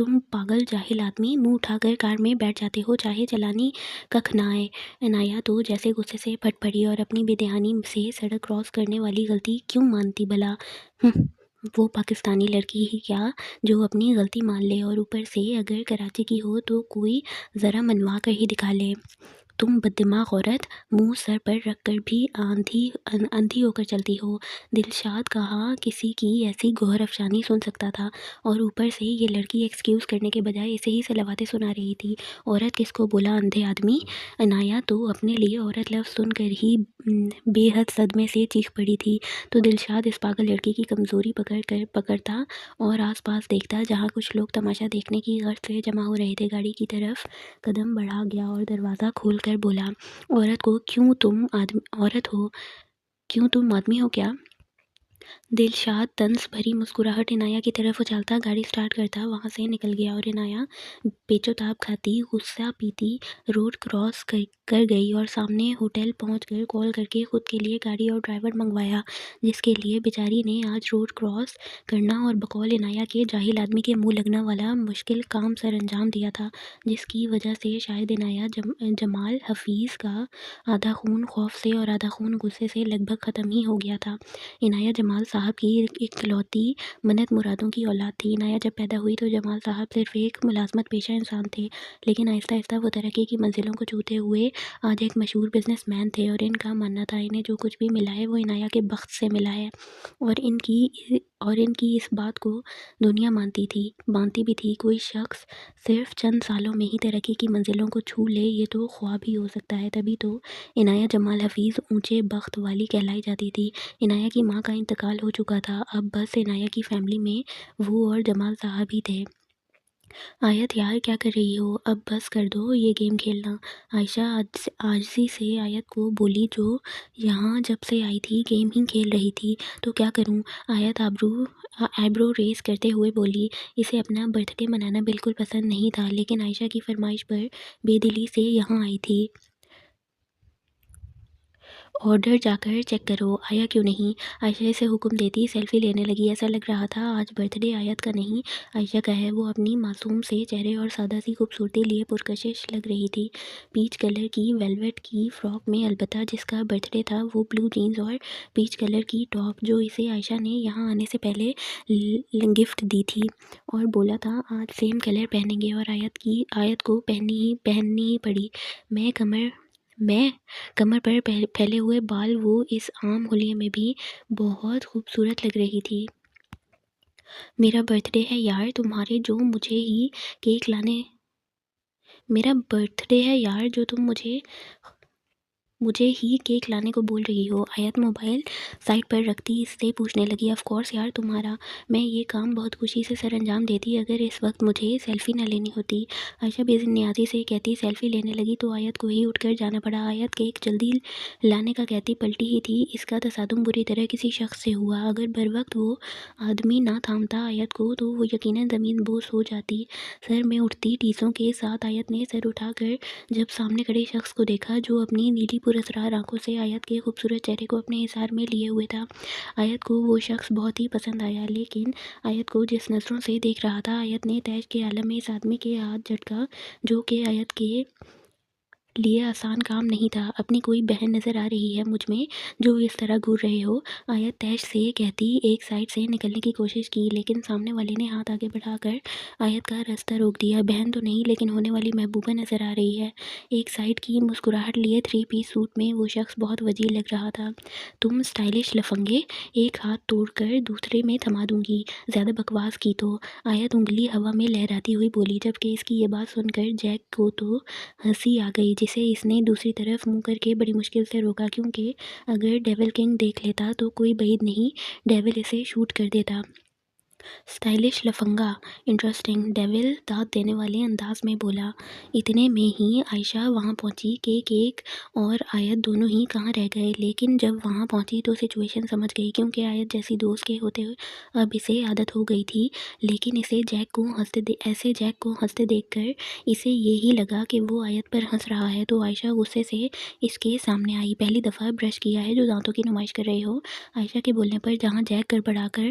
تم پاگل جاہل آدمی، منہ اٹھا کر کار میں بیٹھ جاتے ہو چاہے چلانی ککھ نہ آئے۔ عنایہ تو جیسے غصے سے پھٹ پڑی اور اپنی بے دھیانی سے سڑک کراس کرنے والی غلطی کیوں مانتی بھلا؟ وہ پاکستانی لڑکی ہی کیا جو اپنی غلطی مان لے، اور اوپر سے اگر کراچی کی ہو تو کوئی ذرا منوا کر ہی دکھا لے۔ تم بددماغ عورت، منہ سر پر رکھ کر بھی اندھی ہو کر چلتی ہو۔ دلشاد کہاں کسی کی ایسی گوہر افشانی سن سکتا تھا، اور اوپر سے یہ لڑکی ایکسکیوز کرنے کے بجائے اسے ہی سلواتیں سنا رہی تھی۔ عورت کس کو بولا اندھے آدمی؟ عنایہ تو اپنے لیے عورت لفظ سن کر ہی بے حد صدمے سے چیخ پڑی تھی، تو دلشاد اس پاگل لڑکی کی کمزوری پکڑتا اور آس پاس دیکھتا جہاں کچھ لوگ تماشا دیکھنے کی غرض سے جمع ہو رہے تھے، گاڑی کی طرف قدم بڑھا گیا اور دروازہ کھول کر بولا، عورت ہو کیوں تم آدمی ہو کیا؟ دلشاد طنز بھری مسکراہٹ عنایہ کی طرف اچھالتا گاڑی سٹارٹ کرتا وہاں سے نکل گیا، اور عنایہ پیچو تاب کھاتی غصہ پیتی روڈ کراس کر گئی اور سامنے ہوٹل پہنچ کر کال کر کے خود کے لیے گاڑی اور ڈرائیور منگوایا، جس کے لیے بیچاری نے آج روڈ کراس کرنا اور بقول عنایہ کے جاہل آدمی کے منہ لگنا والا مشکل کام سر انجام دیا تھا، جس کی وجہ سے شاید عنایہ جمال حفیظ کا آدھا خون خوف سے اور آدھا خون غصے سے لگ بھگ ختم ہی ہو گیا تھا۔ عنایہ جمال صاحب کی اکلوتی منت مرادوں کی اولاد تھی۔ عنایہ جب پیدا ہوئی تو جمال صاحب صرف ایک ملازمت پیشہ انسان تھے، لیکن آہستہ آہستہ وہ ترقی کی منزلوں کو چھوتے ہوئے آج ایک مشہور بزنس مین تھے، اور ان کا ماننا تھا انہیں جو کچھ بھی ملا ہے وہ عنایہ کے بخت سے ملا ہے، اور ان کی اس بات کو دنیا مانتی بھی تھی۔ کوئی شخص صرف چند سالوں میں ہی ترقی کی منزلوں کو چھو لے یہ تو خواب ہی ہو سکتا ہے، تبھی تو عنایہ جمال حفیظ اونچے بخت والی کہلائی جاتی تھی۔ عنایہ کی ماں کا انتقال ہو چکا تھا، اب بس عنایہ کی فیملی میں وہ اور جمال صاحب ہی تھے۔ آیت یار کیا کر رہی ہو؟ اب بس کر دو یہ گیم کھیلنا، عائشہ عاجزی سے آیت کو بولی جو یہاں جب سے آئی تھی گیم ہی کھیل رہی تھی۔ تو کیا کروں؟ آیت آئیبرو ریز کرتے ہوئے بولی۔ اسے اپنا برتھ ڈے منانا بالکل پسند نہیں تھا، لیکن عائشہ کی فرمائش پر بے دلی سے یہاں آئی تھی۔ آرڈر جا کر چیک کرو آیا کیوں نہیں؟ عائشہ اسے حکم دیتی سیلفی لینے لگی۔ ایسا لگ رہا تھا آج برتھ ڈے آیت کا نہیں عائشہ کا ہے۔ وہ اپنی معصوم سے چہرے اور سادہ سی خوبصورتی لیے پرکشش لگ رہی تھی۔ پیچ کلر کی ویلویٹ کی فراک میں، البتہ جس کا برتھ ڈے تھا وہ بلو جینز اور پیچ کلر کی ٹاپ جو اسے عائشہ نے یہاں آنے سے پہلے گفٹ دی تھی، اور بولا تھا آج سیم کلر پہنیں گے، اور آیت کو پہننی ہی پڑی۔ میں کمر پر پھیلے ہوئے بال وہ اس عام حلیے میں بھی بہت خوبصورت لگ رہی تھی۔ میرا برتھ ڈے ہے یار جو تم مجھے ہی کیک لانے کو بول رہی ہو؟ آیت موبائل سائڈ پر رکھتی اس سے پوچھنے لگی۔ آف کورس یار تمہارا، میں یہ کام بہت خوشی سے سر انجام دیتی اگر اس وقت مجھے سیلفی نہ لینی ہوتی۔ عائشہ بے نیازی سے کہتی سیلفی لینے لگی تو آیت کو ہی اٹھ کر جانا پڑا۔ آیت کیک جلدی لانے کا کہتی پلٹی ہی تھی۔ اس کا تصادم بری طرح کسی شخص سے ہوا، اگر بر وقت وہ آدمی نہ تھامتا آیت کو تو وہ یقیناً زمین بوس ہو جاتی۔ سر میں اٹھتی ٹیسوں کے ساتھ آیت نے سر اٹھا کر جب سامنے کھڑے شخص کو دیکھا جو اپنی نیلی پراسرار آنکھوں سے آیت کے خوبصورت چہرے کو اپنے حصار میں لیے ہوئے تھا، آیت کو وہ شخص بہت ہی پسند آیا، لیکن آیت کو جس نظروں سے دیکھ رہا تھا آیت نے تیش کے عالم میں اس آدمی کے ہاتھ جھٹکا جو کہ آیت کے لیے آسان کام نہیں تھا۔ اپنی کوئی بہن نظر آ رہی ہے مجھ میں جو اس طرح گھور رہے ہو؟ آیت تیش سے کہتی ایک سائڈ سے نکلنے کی کوشش کی، لیکن سامنے والے نے ہاتھ آگے بڑھا کر آیت کا راستہ روک دیا۔ بہن تو نہیں لیکن ہونے والی محبوبہ نظر آ رہی ہے۔ ایک سائڈ کی مسکراہٹ لیے 3 پیس سوٹ میں وہ شخص بہت وجیح لگ رہا تھا۔ تم اسٹائلش لفنگے، ایک ہاتھ توڑ کر دوسرے میں تھما دوں گی زیادہ بکواس کی تو، آیت انگلی ہوا میں لہراتی ہوئی بولی، جبکہ اس کی یہ بات سن کر جیک کو تو ہنسی آ گئی جسے اس نے دوسری طرف منہ کر کے بڑی مشکل سے روکا، کیونکہ اگر ڈیول کنگ دیکھ لیتا تو کوئی بعید نہیں ڈیول اسے شوٹ کر دیتا۔ اسٹائلش لفنگا، انٹرسٹنگ، ڈیول داد دینے والے انداز میں بولا۔ اتنے میں ہی عائشہ وہاں پہنچی کہ کیک اور آیت دونوں ہی کہاں رہ گئے، لیکن جب وہاں پہنچی تو سچویشن سمجھ گئی، کیونکہ آیت جیسی دوست کے ہوتے اب اسے عادت ہو گئی تھی، لیکن ایسے جیک کو ہنستے دیکھ کر اسے یہی لگا کہ وہ آیت پر ہنس رہا ہے، تو عائشہ غصے سے اس کے سامنے آئی۔ پہلی دفعہ برش کیا ہے جو دانتوں کی نمائش کر رہے ہو؟ عائشہ کے بولنے پر جہاں جیک گڑبڑا کر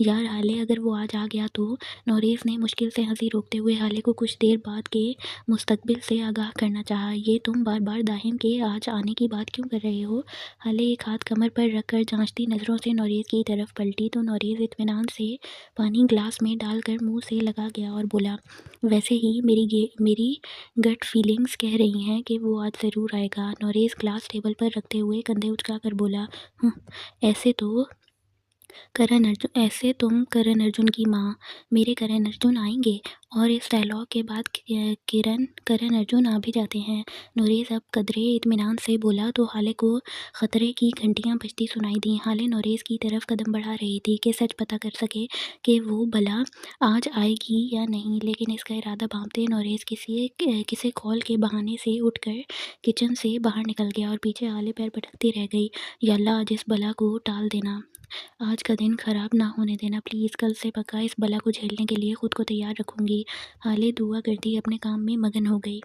یار ہالے، اگر وہ آج آ گیا تو؟ نوریز نے مشکل سے ہنسی روکتے ہوئے ہالے کو کچھ دیر بعد کے مستقبل سے آگاہ کرنا چاہا۔ یہ تم بار بار داہم کے آج آنے کی بات کیوں کر رہے ہو؟ ہالے ایک ہاتھ کمر پر رکھ کر جانچتی نظروں سے نوریز کی طرف پلٹی تو نوریز اطمینان سے پانی گلاس میں ڈال کر منہ سے لگا گیا اور بولا، ویسے ہی میری گٹ فیلنگز کہہ رہی ہیں کہ وہ آج ضرور آئے گا۔ نوریز گلاس ٹیبل پر رکھتے ہوئے کندھے اچکا کر بولا، ایسے تم کرن ارجن کی ماں، میرے کرن ارجن آئیں گے؟ اور اس ڈائلاگ کے بعد کرن ارجن آ بھی جاتے ہیں۔ نوریز اب قدرے اطمینان سے بولا تو ہالے کو خطرے کی گھنٹیاں بجتی سنائی دیں۔ ہالے نوریز کی طرف قدم بڑھا رہی تھی کہ سچ پتہ کر سکے کہ وہ بھلا آج آئے گی یا نہیں، لیکن اس کا ارادہ بھانپتے نوریز کسی کال کے بہانے سے اٹھ کر کچن سے باہر نکل گیا اور پیچھے ہالے پیر پٹکتی رہ گئی۔ یا اللہ، آج اس بلا کو ٹال دینا، آج کا دن خراب نہ ہونے دینا پلیز، کل سے پکا اس بلا کو جھیلنے کے لیے خود کو تیار رکھوں گی۔ ہالے دعا کرتی اپنے کام میں مگن ہو گئی۔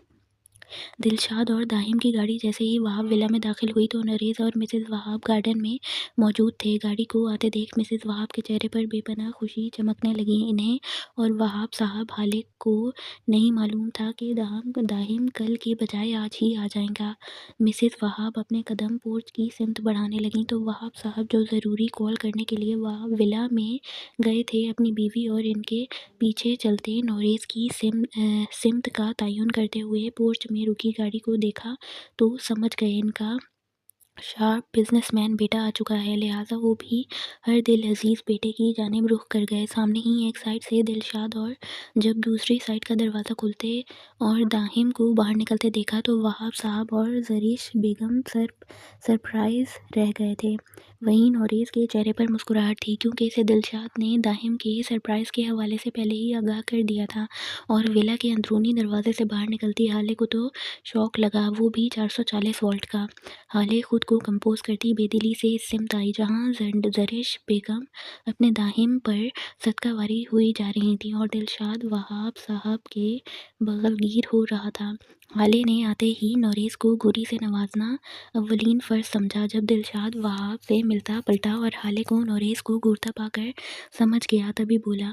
دلشاد اور داہم کی گاڑی جیسے ہی وہاب ولا میں داخل ہوئی تو نوریز اور مسز وہاب گارڈن میں موجود تھے۔ گاڑی کو آتے دیکھ مسز وہاب کے چہرے پر بے پناہ خوشی چمکنے لگی۔ انہیں اور وہاب صاحب ہالے کو نہیں معلوم تھا کہ داہم کل کی بجائے آج ہی آ جائے گا۔ مسز وہاب اپنے قدم پورچ کی سمت بڑھانے لگیں تو وہاب صاحب جو ضروری کال کرنے کے لیے وہاب ولا میں گئے تھے، اپنی بیوی اور ان کے پیچھے چلتے نوریز کی سمت کا تعین کرتے ہوئے پورچ میں رکی گاڑی کو دیکھا تو سمجھ گئے ان کا شارپ بزنس مین بیٹا آ چکا ہے، لہٰذا وہ بھی ہر دل عزیز بیٹے کی جانب رخ کر گئے۔ سامنے ہی ایک سائڈ سے دلشاد اور جب دوسری سائڈ کا دروازہ کھلتے اور داہم کو باہر نکلتے دیکھا تو وہاب صاحب اور زریش بیگم سرپرائز رہ گئے تھے۔ وہیں نوریز کے چہرے پر مسکراہٹ تھی کیونکہ اسے دلشاد نے داہم کے سرپرائز کے حوالے سے پہلے ہی آگاہ کر دیا تھا، اور ولا کے اندرونی دروازے سے باہر نکلتی ہالے کو تو شوق لگا، وہ بھی 440 وولٹ کا۔ ہالے خود کو کمپوز کرتی بے دلی سے اس سمت آئی جہاں زرش بیگم اپنے داہم پر صدقہ واری ہوئی جا رہی تھیں اور دلشاد وہاب صاحب کے بغل گیر ہو رہا تھا۔ ہالے نے آتے ہی نوریز کو گوری سے نوازنا اولین فرض سمجھا۔ جب دلشاد وہاب سے ملتا پلٹا اور ہالے کو نوریز کو گھورتا پا کر سمجھ گیا، تبھی بولا،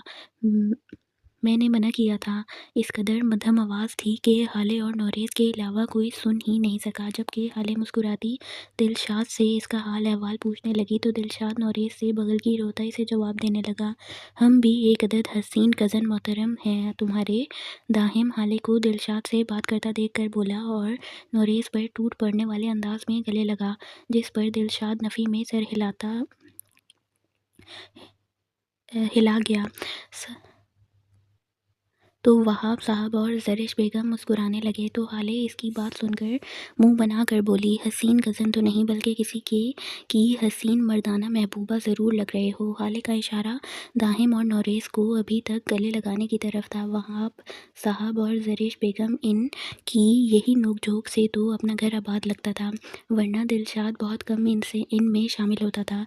میں نے منع کیا تھا۔ اس قدر مدھم آواز تھی کہ ہالے اور نوریز کے علاوہ کوئی سن ہی نہیں سکا۔ جبکہ ہالے مسکراتی دلشاد سے اس کا حال احوال پوچھنے لگی تو دلشاد نوریز سے بغل کی روتائی سے جواب دینے لگا، ہم بھی ایک عدد حسین کزن محترم ہیں تمہارے۔ داہم ہالے کو دلشاد سے بات کرتا دیکھ کر بولا اور نوریز پر ٹوٹ پڑنے والے انداز میں گلے لگا، جس پر دلشاد نفی میں سر ہلا گیا۔ تو وہاب صاحب اور زرش بیگم مسکرانے لگے تو ہالے اس کی بات سن کر منہ بنا کر بولی، حسین کزن تو نہیں بلکہ کسی کی حسین مردانہ محبوبہ ضرور لگ رہے ہو۔ ہالے کا اشارہ داہم اور نوریز کو ابھی تک گلے لگانے کی طرف تھا۔ وہاب صاحب اور زرش بیگم ان کی یہی نوک جھوک سے تو اپنا گھر آباد لگتا تھا، ورنہ دلشاد بہت کم ان میں شامل ہوتا تھا۔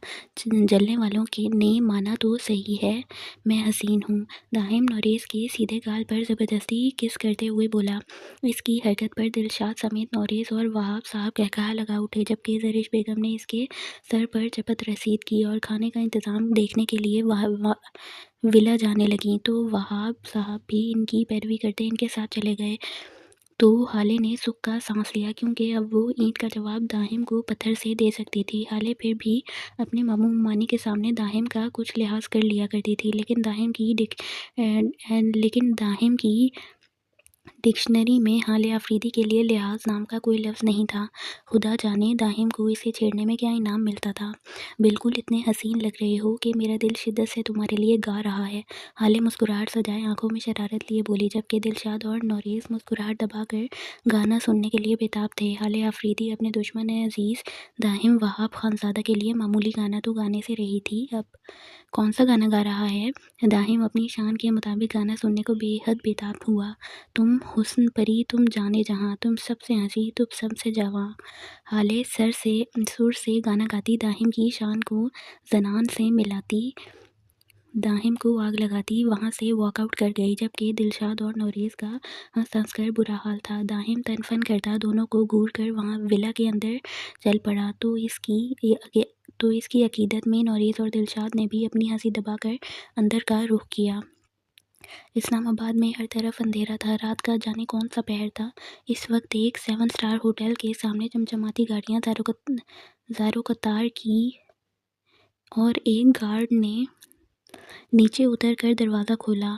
جلنے والوں نے مانا تو صحیح ہے، میں حسین ہوں۔ داہم نوریز کے سیدھے گال پر زبردستی کس کرتے ہوئے بولا۔ اس کی حرکت پر دلشاد سمیت نوریز اور وہاب صاحب قہقہہ لگا اٹھے، جبکہ زرش بیگم نے اس کے سر پر چپت رسید کی اور کھانے کا انتظام دیکھنے کے لیے ولا جانے لگیں تو وہاب صاحب بھی ان کی پیروی کرتے ان کے ساتھ چلے گئے۔ تو ہالے نے سکھ کا سانس لیا کیونکہ اب وہ اینٹ کا جواب داہم کو پتھر سے دے سکتی تھی۔ ہالے پھر بھی اپنے ماموں ممانی کے سامنے داہم کا کچھ لحاظ کر لیا کرتی تھی، لیکن داہم کی ڈکشنری میں ہالے آفریدی کے لیے لحاظ نام کا کوئی لفظ نہیں تھا۔ خدا جانے داہم کو اسے چھیڑنے میں کیا انعام ملتا تھا۔ بالکل اتنے حسین لگ رہے ہو کہ میرا دل شدت سے تمہارے لیے گا رہا ہے، ہالے مسکراہٹ سجائے آنکھوں میں شرارت لیے بولی، جبکہ دلشاد اور نوریز مسکراہٹ دبا کر گانا سننے کے لیے بےتاب تھے۔ ہالے آفریدی اپنے دشمن عزیز داہم وہاب خانزادہ کے لیے معمولی گانا تو گانے سے رہی تھی، اب کون سا گانا گا رہا ہے؟ داہم اپنی شان کے مطابق گانا سننے کو بے حد بےتاب ہوا۔ تم حسن پری، تم جانے جہاں، تم سب سے ہنسی، تم سب سے جواں۔ ہالے سر سے گانا گاتی داہم کی شان کو زنان سے ملاتی داہم کو آگ لگاتی وہاں سے واک آؤٹ کر گئی، جبکہ دلشاد اور نوریز کا ہنس ہنس کر برا حال تھا۔ داہم تن فن کرتا دونوں کو گھور کر وہاں ولا کے اندر چل پڑا تو اس کی عقیدت میں نوریز اور دلشاد نے بھی اپنی ہنسی دبا کر اندر کا رخ کیا۔ اسلام آباد میں ہر طرف اندھیرا تھا، رات کا جانے کون سا پہر تھا۔ اس وقت ایک 7 سٹار ہوٹل کے سامنے چمچماتی گاڑیاں زارو قطار کی اور ایک گارڈ نے نیچے اتر کر دروازہ کھولا۔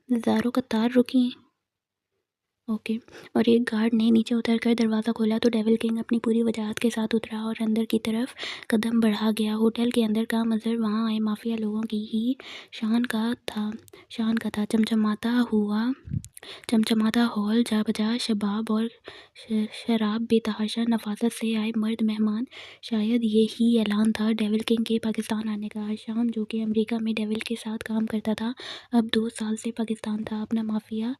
زارو قطار رکی اوکے اور ایک گارڈ نے نیچے اتر کر دروازہ کھولا تو ڈیول کنگ اپنی پوری وجاہت کے ساتھ اترا اور اندر کی طرف قدم بڑھا گیا۔ ہوٹل کے اندر کا منظر وہاں آئے مافیا لوگوں کی ہی شان کا تھا۔ چمچماتا ہال جا بجا شباب اور شراب بے تحاشا نفاست سے آئے مرد مہمان۔ شاید یہی اعلان تھا ڈیول کنگ کے پاکستان آنے کا۔ ہشام جو کہ امریکہ میں ڈیول کے ساتھ کام کرتا تھا اب 2 سال سے پاکستان تھا، اپنا مافیا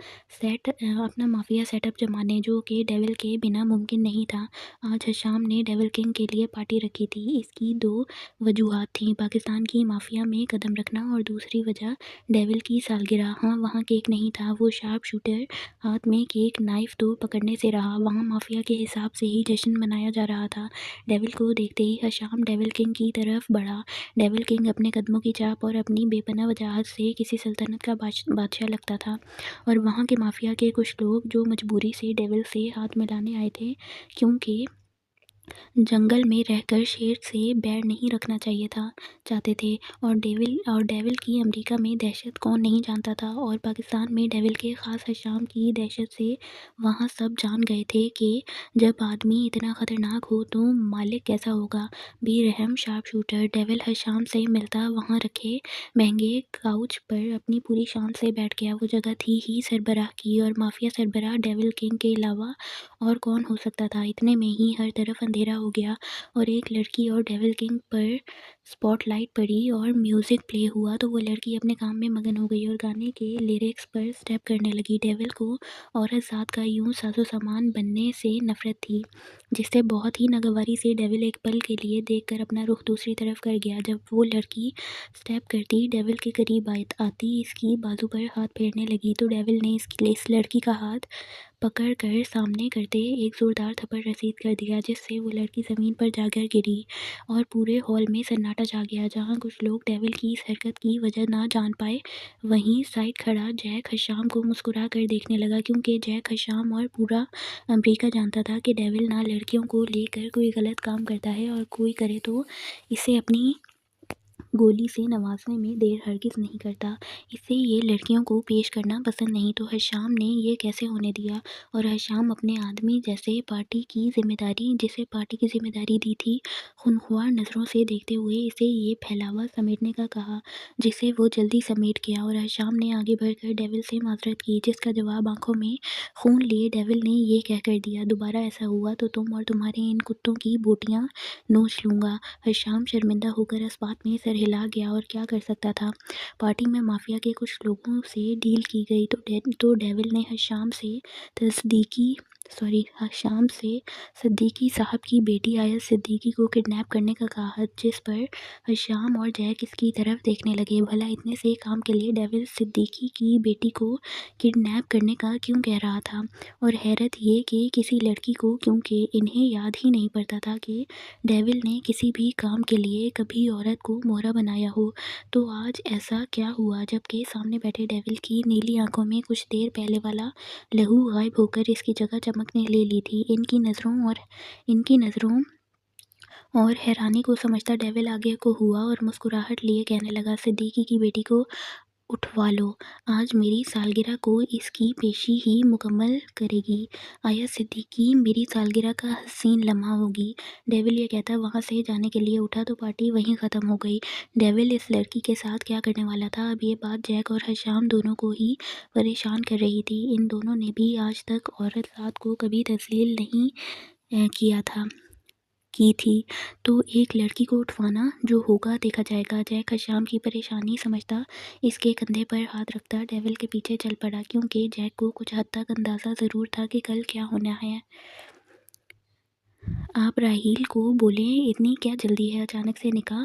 سیٹ اپ جمانے جو کہ ڈیول کے بنا ممکن نہیں تھا۔ آج ہشام نے ڈیول کنگ کے لیے پارٹی رکھی تھی۔ اس کی 2 وجوہات تھیں، پاکستان کی مافیا میں قدم رکھنا اور دوسری وجہ ڈیول کی سالگرہ۔ ہاں وہاں کیک نہیں تھا، وہ شارپ شوٹر ہاتھ میں کیک نائف تو پکڑنے سے رہا، وہاں مافیا کے حساب سے ہی جشن منایا جا رہا تھا۔ ڈیول کو دیکھتے ہی ہشام ڈیول کنگ کی طرف بڑھا۔ ڈیول کنگ اپنے قدموں کی چاپ اور اپنی بے پناہ وجاہت سے کسی سلطنت کا بادشاہ لگتا تھا، اور وہاں کے مافیا کے کچھ لوگ جو مجبوری سے ڈیول سے ہاتھ ملانے آئے تھے کیونکہ جنگل میں رہ کر شیر سے بیر نہیں رکھنا چاہتے تھے، اور ڈیول کی امریکہ میں دہشت کون نہیں جانتا تھا، اور پاکستان میں ڈیول کے خاص ہشام کی دہشت سے وہاں سب جان گئے تھے کہ جب آدمی اتنا خطرناک ہو تو مالک کیسا ہوگا۔ بے رحم شارپ شوٹر ڈیول ہشام سے ملتا وہاں رکھے مہنگے کاؤچ پر اپنی پوری شان سے بیٹھ گیا۔ وہ جگہ تھی ہی سربراہ کی، اور مافیا سربراہ ڈیول کنگ کے علاوہ اور کون ہو سکتا تھا۔ اتنے میں ہی ہر طرف اندھیرا ہو گیا اور ایک لڑکی اور ڈیول کنگ پر سپاٹ لائٹ پڑی اور میوزک پلے ہوا تو وہ لڑکی اپنے کام میں مگن ہو گئی اور گانے کے لیرکس پر سٹیپ کرنے لگی۔ ڈیول کو عورت ذات کا یوں سازو سامان بننے سے نفرت تھی، جس سے بہت ہی ناگواری سے ڈیول ایک پل کے لیے دیکھ کر اپنا رخ دوسری طرف کر گیا۔ جب وہ لڑکی سٹیپ کرتی، ڈیول کے قریب آتی، اس کی بازو پر ہاتھ پھیرنے لگی تو ڈیول نے اس لڑکی کا ہاتھ پکڑ کر سامنے کرتے ایک زوردار تھپڑ رسید کر دیا، جس سے وہ لڑکی زمین پر جا کر گری اور پورے ہال میں سناٹا چھا گیا۔ جہاں کچھ لوگ ڈیول کی اس حرکت کی وجہ نہ جان پائے، وہیں سائڈ کھڑا جیک ہشام کو مسکرا کر دیکھنے لگا، کیونکہ جیک ہشام اور پورا امریکہ جانتا تھا کہ ڈیول نہ لڑکیوں کو لے کر کوئی غلط کام کرتا ہے، اور کوئی کرے تو اسے اپنی گولی سے نوازنے میں دیر ہرگز نہیں کرتا۔ اسے یہ لڑکیوں کو پیش کرنا پسند نہیں، تو ہشام نے یہ کیسے ہونے دیا؟ اور ہشام اپنے آدمی جسے پارٹی کی ذمہ داری دی تھی، خونخوار نظروں سے دیکھتے ہوئے اسے یہ پھیلاوا سمیٹنے کا کہا، جسے وہ جلدی سمیٹ گیا، اور ہشام نے آگے بڑھ کر ڈیول سے معذرت کی، جس کا جواب آنکھوں میں خون لیے ڈیول نے یہ کہہ کر دیا، دوبارہ ایسا ہوا تو تم اور تمہارے ان کتوں کی بوٹیاں نوچ لوں گا۔ ہشام شرمندہ ہو کر اس بات میں سر ہلا گیا، اور کیا کر سکتا تھا؟ پارٹی میں مافیا کے کچھ لوگوں سے ڈیل کی گئی تو ڈیول نے ہشام سے صدیقی صاحب کی بیٹی آیت صدیقی کو کڈنیپ کرنے کا کہا، جس پر ہشام اور جیک اس کی طرف دیکھنے لگے۔ بھلا اتنے سے کام کے لیے ڈیول صدیقی کی بیٹی کو کڈنیپ کرنے کا کیوں کہہ رہا تھا؟ اور حیرت یہ کہ کسی لڑکی کو، کیونکہ انہیں یاد ہی نہیں پڑتا تھا کہ ڈیول نے کسی بھی کام کے لیے کبھی عورت کو مہرا بنایا ہو۔ تو آج ایسا کیا ہوا جبکہ سامنے بیٹھے ڈیول کی نیلی آنکھوں میں کچھ دیر پہلے والا لہو غائب ہو کر اس کی جگہ چمکنے لے لی تھی؟ ان کی نظروں اور حیرانی کو سمجھتا ڈیول آگے کو ہوا اور مسکراہٹ لیے کہنے لگا، صدیقی کی بیٹی کو اٹھوا لو، آج میری سالگرہ کو اس کی پیشی ہی مکمل کرے گی۔ آیت صدیقی میری سالگرہ کا حسین لمحہ ہوگی۔ ڈیول یہ کہتا وہاں سے جانے کے لیے اٹھا تو پارٹی وہیں ختم ہو گئی۔ ڈیول اس لڑکی کے ساتھ کیا کرنے والا تھا؟ اب یہ بات جیک اور ہشام دونوں کو ہی پریشان کر رہی تھی۔ ان دونوں نے بھی آج تک عورت ذات کو کبھی تذلیل نہیں کی تھی، تو ایک لڑکی کو اٹھوانا جو ہوگا دیکھا جائے گا۔ جیک ہشام کی پریشانی سمجھتا اس کے کندھے پر ہاتھ رکھتا ڈیول کے پیچھے چل پڑا، کیونکہ جیک کو کچھ حد تک اندازہ ضرور تھا کہ کل کیا ہونا ہے۔ آپ راحیل کو بولیں اتنی کیا جلدی ہے، اچانک سے نکاح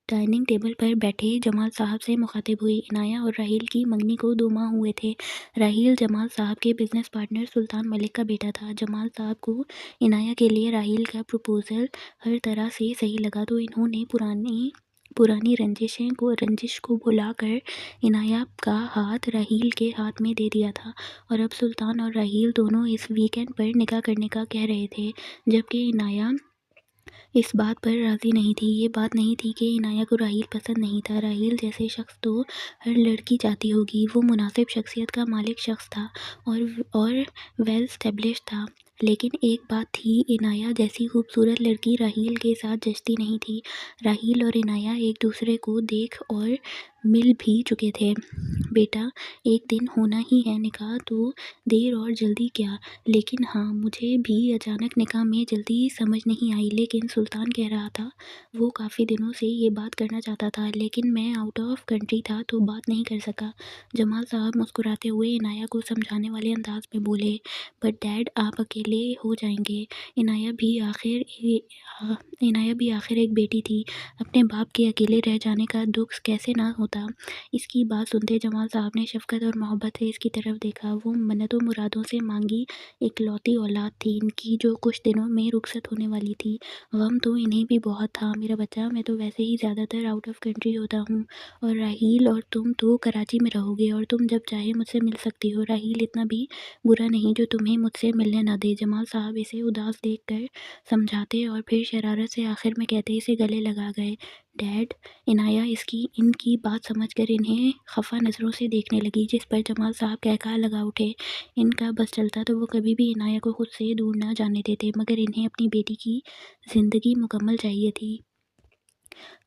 ڈائننگ ٹیبل پر بیٹھے جمال صاحب سے مخاطب ہوئی۔ عنایہ اور راحیل کی منگنی کو 2 ماہ ہوئے تھے۔ راحیل جمال صاحب کے بزنس پارٹنر سلطان ملک کا بیٹا تھا۔ جمال صاحب کو عنایہ کے لیے راحیل کا پروپوزل ہر طرح سے صحیح لگا تو انہوں نے پرانی رنجش کو بھلا کر عنایہ کا ہاتھ راحیل کے ہاتھ میں دے دیا تھا، اور اب سلطان اور راحیل دونوں اس ویک اینڈ پر نکاح کرنے کا کہہ رہے تھے، جبکہ عنایہ اس بات پر راضی نہیں تھی۔ یہ بات نہیں تھی کہ عنایہ کو راحیل پسند نہیں تھا۔ راحیل جیسے شخص تو ہر لڑکی چاہتی ہوگی۔ وہ مناسب شخصیت کا مالک شخص تھا اور ویل اسٹیبلشڈ تھا، لیکن ایک بات تھی، عنایہ جیسی خوبصورت لڑکی راحیل کے ساتھ جچتی نہیں تھی۔ راحیل اور عنایہ ایک دوسرے کو دیکھ اور مل بھی چکے تھے۔ بیٹا، ایک دن ہونا ہی ہے نکاح، تو دیر اور جلدی کیا؟ لیکن ہاں، مجھے بھی اچانک نکاح میں جلدی سمجھ نہیں آئی، لیکن سلطان کہہ رہا تھا۔ وہ کافی دنوں سے یہ بات کرنا چاہتا تھا، لیکن میں آؤٹ آف کنٹری تھا تو بات نہیں کر سکا۔ جمال صاحب مسکراتے ہوئے عنایہ کو سمجھانے والے انداز میں بولے، بٹ ڈیڈ، آپ اکیلے ہو جائیں گے۔ عنایہ بھی آخر ایک بیٹی تھی، اپنے باپ کے اکیلے رہ جانے کا دکھ کیسے نہ ہوتا۔ اس کی بات سنتے جمال صاحب نے شفقت اور محبت سے اس کی طرف دیکھا۔ وہ منتوں مرادوں سے مانگی اکلوتی اولاد تھی ان کی، جو کچھ دنوں میں رخصت ہونے والی تھی۔ غم تو انہیں بھی بہت تھا، میرا بچہ، میں تو ویسے ہی زیادہ تر آؤٹ آف کنٹری ہوتا ہوں، اور راحیل اور تم تو کراچی میں رہو گے، اور تم جب چاہے مجھ سے مل سکتی ہو۔ راحیل اتنا بھی برا نہیں جو تمہیں مجھ سے ملنے نہ دے۔ جمال صاحب اسے اداس دیکھ کر سمجھاتے اور پھر شرارت سے آخر میں کہتے اسے گلے لگا گئے، ڈیڈ۔ عنایہ ان کی بات سمجھ کر انہیں خفا نظروں سے دیکھنے لگی، جس پر جمال صاحب کہکہا لگا اٹھے۔ ان کا بس چلتا تو وہ کبھی بھی عنایہ کو خود سے دور نہ جانے دیتے، مگر انہیں اپنی بیٹی کی زندگی مکمل چاہیے تھی۔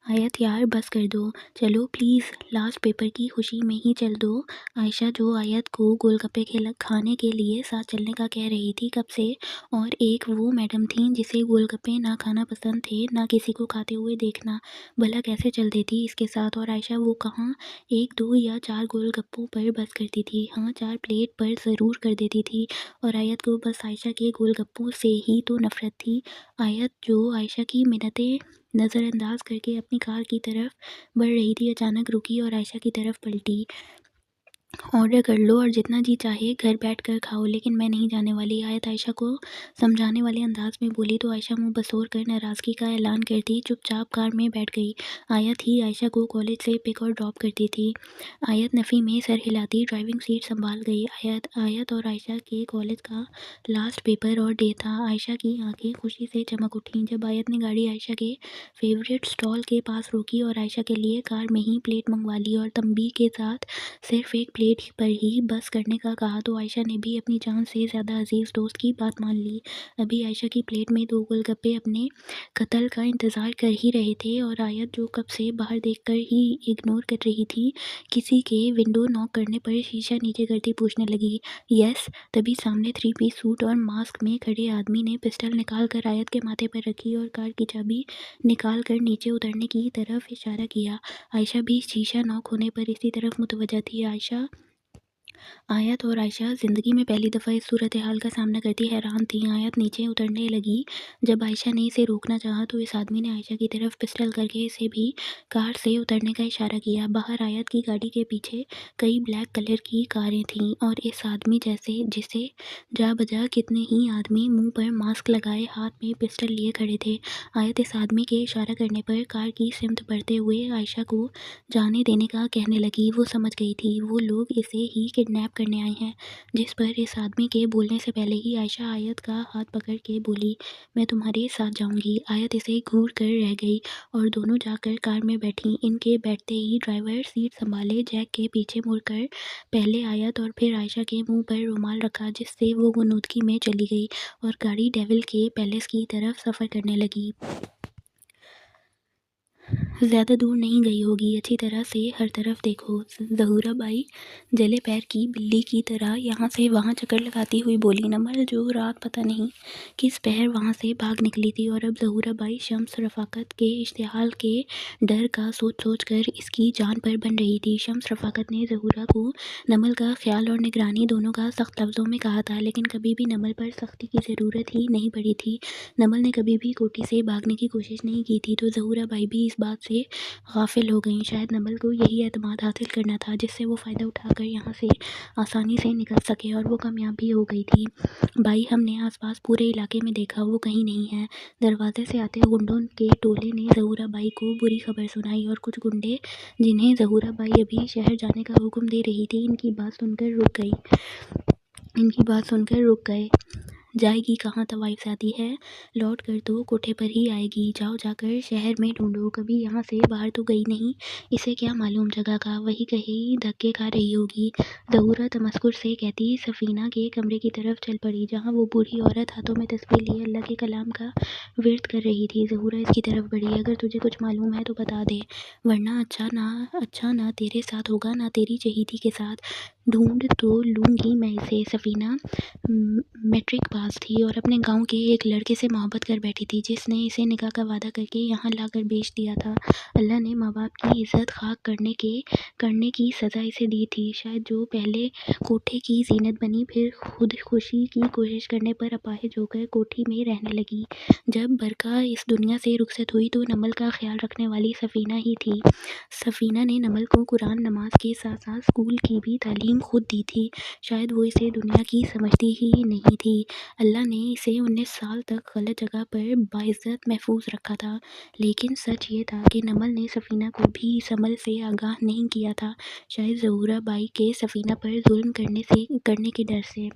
آیت یار، بس کر دو، چلو پلیز، لاسٹ پیپر کی خوشی میں ہی چل دو۔ عائشہ، جو آیت کو گول گپے کھانے کے لیے ساتھ چلنے کا کہہ رہی تھی کب سے، اور ایک وہ میڈم تھیں جسے گول گپے نہ کھانا پسند تھے، نہ کسی کو کھاتے ہوئے دیکھنا، بھلا کیسے چل دیتی اس کے ساتھ؟ اور عائشہ وہ کہاں 1 2 یا 4 گول گپوں پر بس کرتی تھی، ہاں 4 پلیٹ پر ضرور کر دیتی تھی۔ اور آیت کو بس عائشہ کے گول گپوں سے ہی تو نفرت تھی۔ آیت، جو عائشہ کی منتیں نظر انداز کر کے اپنی کار کی طرف بڑھ رہی تھی، اچانک رکی اور عائشہ کی طرف پلٹی۔ آرڈر کر لو اور جتنا جی چاہے گھر بیٹھ کر کھاؤ، لیکن میں نہیں جانے والی۔ آیت عائشہ کو سمجھانے والے انداز میں بولی تو عائشہ منہ بسور کر ناراضگی کا اعلان کرتی چپ چاپ کار میں بیٹھ گئی۔ آیت ہی عائشہ کو کالج سے پک اور ڈراپ کرتی تھی۔ آیت نفی میں سر ہلاتی ڈرائیونگ سیٹ سنبھال گئی۔ آیت اور عائشہ کے کالج کا لاسٹ پیپر اور ڈے تھا۔ عائشہ کی آنکھیں خوشی سے چمک اٹھیں جب آیت نے گاڑی عائشہ کے فیورٹ اسٹال کے پاس روکی اور عائشہ کے لیے کار میں ہی پلیٹ منگوا لی، اور تنبیہ کے ساتھ صرف ایک پلیٹ پر ہی بس کرنے کا کہا تو عائشہ نے بھی اپنی جان سے زیادہ عزیز دوست کی بات مان لی۔ ابھی عائشہ کی پلیٹ میں 2 گول گپے اپنے قتل کا انتظار کر ہی رہے تھے، اور آیت جو کب سے باہر دیکھ کر ہی اگنور کر رہی تھی، کسی کے ونڈو ناک کرنے پر شیشہ نیچے کرتی پوچھنے لگی، یس؟ تبھی سامنے 3 پیس سوٹ اور ماسک میں کھڑے آدمی نے پسٹل نکال کر آیت کے ماتھے پر رکھی اور کار کی چابی نکال کر نیچے اترنے کی طرف اشارہ کیا۔ عائشہ بھی شیشہ ناک ہونے پر اسی طرف متوجہ تھی۔ آیت اور عائشہ زندگی میں پہلی دفعہ اس صورتحال کا سامنا کرتی حیران تھیں۔ آیت نیچے اترنے لگی، جب عائشہ نے اسے روکنا چاہا تو اس آدمی نے عائشہ کی طرف پسٹل کر کے اسے بھی کار سے اترنے کا اشارہ کیا۔ باہر آیت کی گاڑی کے پیچھے کئی بلیک کلر کی کاریں تھیں، اور اس آدمی جسے جا بجا کتنے ہی آدمی منہ پر ماسک لگائے ہاتھ میں پسٹل لیے کھڑے تھے۔ آیت اس آدمی کے اشارہ کرنے پر کار کی سمت بڑھتے ہوئے عائشہ کو جانے دینے کا کہنے لگی۔ وہ سمجھ گئی تھی وہ لوگ اسے ہی کڈنیپ کرنے آئے ہیں، جس پر اس آدمی کے بولنے سے پہلے ہی عائشہ آیت کا ہاتھ پکڑ کے بولی، میں تمہارے ساتھ جاؤں گی۔ آیت اسے گھور کر رہ گئی اور دونوں جا کر کار میں بیٹھیں۔ ان کے بیٹھتے ہی ڈرائیور سیٹ سنبھالے جیک کے پیچھے مڑ کر پہلے آیت اور پھر عائشہ کے منہ پر رومال رکھا، جس سے وہ غنودگی میں چلی گئی، اور گاڑی ڈیول کے پیلس کی طرف سفر کرنے لگی۔ زیادہ دور نہیں گئی ہوگی، اچھی طرح سے ہر طرف دیکھو۔ ظہورا بائی جلے پیر کی بلی کی طرح یہاں سے وہاں چکر لگاتی ہوئی بولی۔ نمل جو رات پتہ نہیں کس پہر وہاں سے بھاگ نکلی تھی، اور اب ظہورا بائی شمس رفاقت کے اشتعال کے ڈر کا سوچ سوچ کر اس کی جان پر بن رہی تھی۔ شمس رفاقت نے ظہورا کو نمل کا خیال اور نگرانی دونوں کا سخت لفظوں میں کہا تھا، لیکن کبھی بھی نمل پر سختی کی ضرورت ہی نہیں پڑی تھی۔ نمل نے کبھی بھی کوٹھی سے بھاگنے کی کوشش نہیں کی تھی، تو ظہورا بائی بھی اس بات سے سے غافل ہو گئیں۔ شاید نمل کو یہی اعتماد حاصل کرنا تھا جس سے وہ فائدہ اٹھا کر یہاں سے آسانی سے نکل سکے، اور وہ کامیاب بھی ہو گئی تھی۔ بھائی، ہم نے آس پاس پورے علاقے میں دیکھا، وہ کہیں نہیں ہے۔ دروازے سے آتے غنڈوں کے ٹولے نے ظہورا بائی کو بری خبر سنائی، اور کچھ گنڈے جنہیں ظہورا بائی ابھی شہر جانے کا حکم دے رہی تھی، ان کی بات سن کر رک گئے۔ جائے گی کہاں؟ طوائف سے آتی ہے، لوٹ کر تو کوٹھے پر ہی آئے گی۔ جاؤ، جا کر شہر میں ڈھونڈو، کبھی یہاں سے باہر تو گئی نہیں، اسے کیا معلوم جگہ کا، وہی کہیں دھکے کھا رہی ہوگی۔ ظہورا تمسخر سے کہتی سفینہ کے کمرے کی طرف چل پڑی، جہاں وہ بوڑھی عورت ہاتھوں میں تسبیح لیے اللہ کے کلام کا ورد کر رہی تھی۔ ظہورا اس کی طرف بڑھی۔ اگر تجھے کچھ معلوم ہے تو بتا دے، ورنہ اچھا نہ تیرے ساتھ ہوگا نہ تیری چہیتی کے ساتھ۔ ڈھونڈ تو لوں گی میں اسے۔ سفینہ میٹرک پاس تھی اور اپنے گاؤں کے ایک لڑکے سے محبت کر بیٹھی تھی، جس نے اسے نکاح کا وعدہ کر کے یہاں لا کر بیچ دیا تھا۔ اللہ نے ماں باپ کی عزت خاک کرنے کی سزا اسے دی تھی۔ شاید جو پہلے کوٹھے کی زینت بنی، پھر خودکشی کی کوشش کرنے پر اپاہج ہو کر کوٹھی میں رہنے لگی۔ جب برقع اس دنیا سے رخصت ہوئی تو نمل کا خیال رکھنے والی سفینہ ہی تھی۔ سفینہ نے نمل کو قرآن، نماز کے ساتھ ساتھ اسکول کی بھی تعلیم خود دی تھی۔ شاید وہ اسے دنیا کی سمجھتی ہی نہیں تھی۔ اللہ نے اسے 19 سال تک غلط جگہ پر باعزت محفوظ رکھا تھا، لیکن سچ یہ تھا کہ نمل نے سفینہ کو بھی اس عمل سے آگاہ نہیں کیا تھا، شاید ظہورا بائی کے سفینہ پر ظلم کرنے کے ڈر سے۔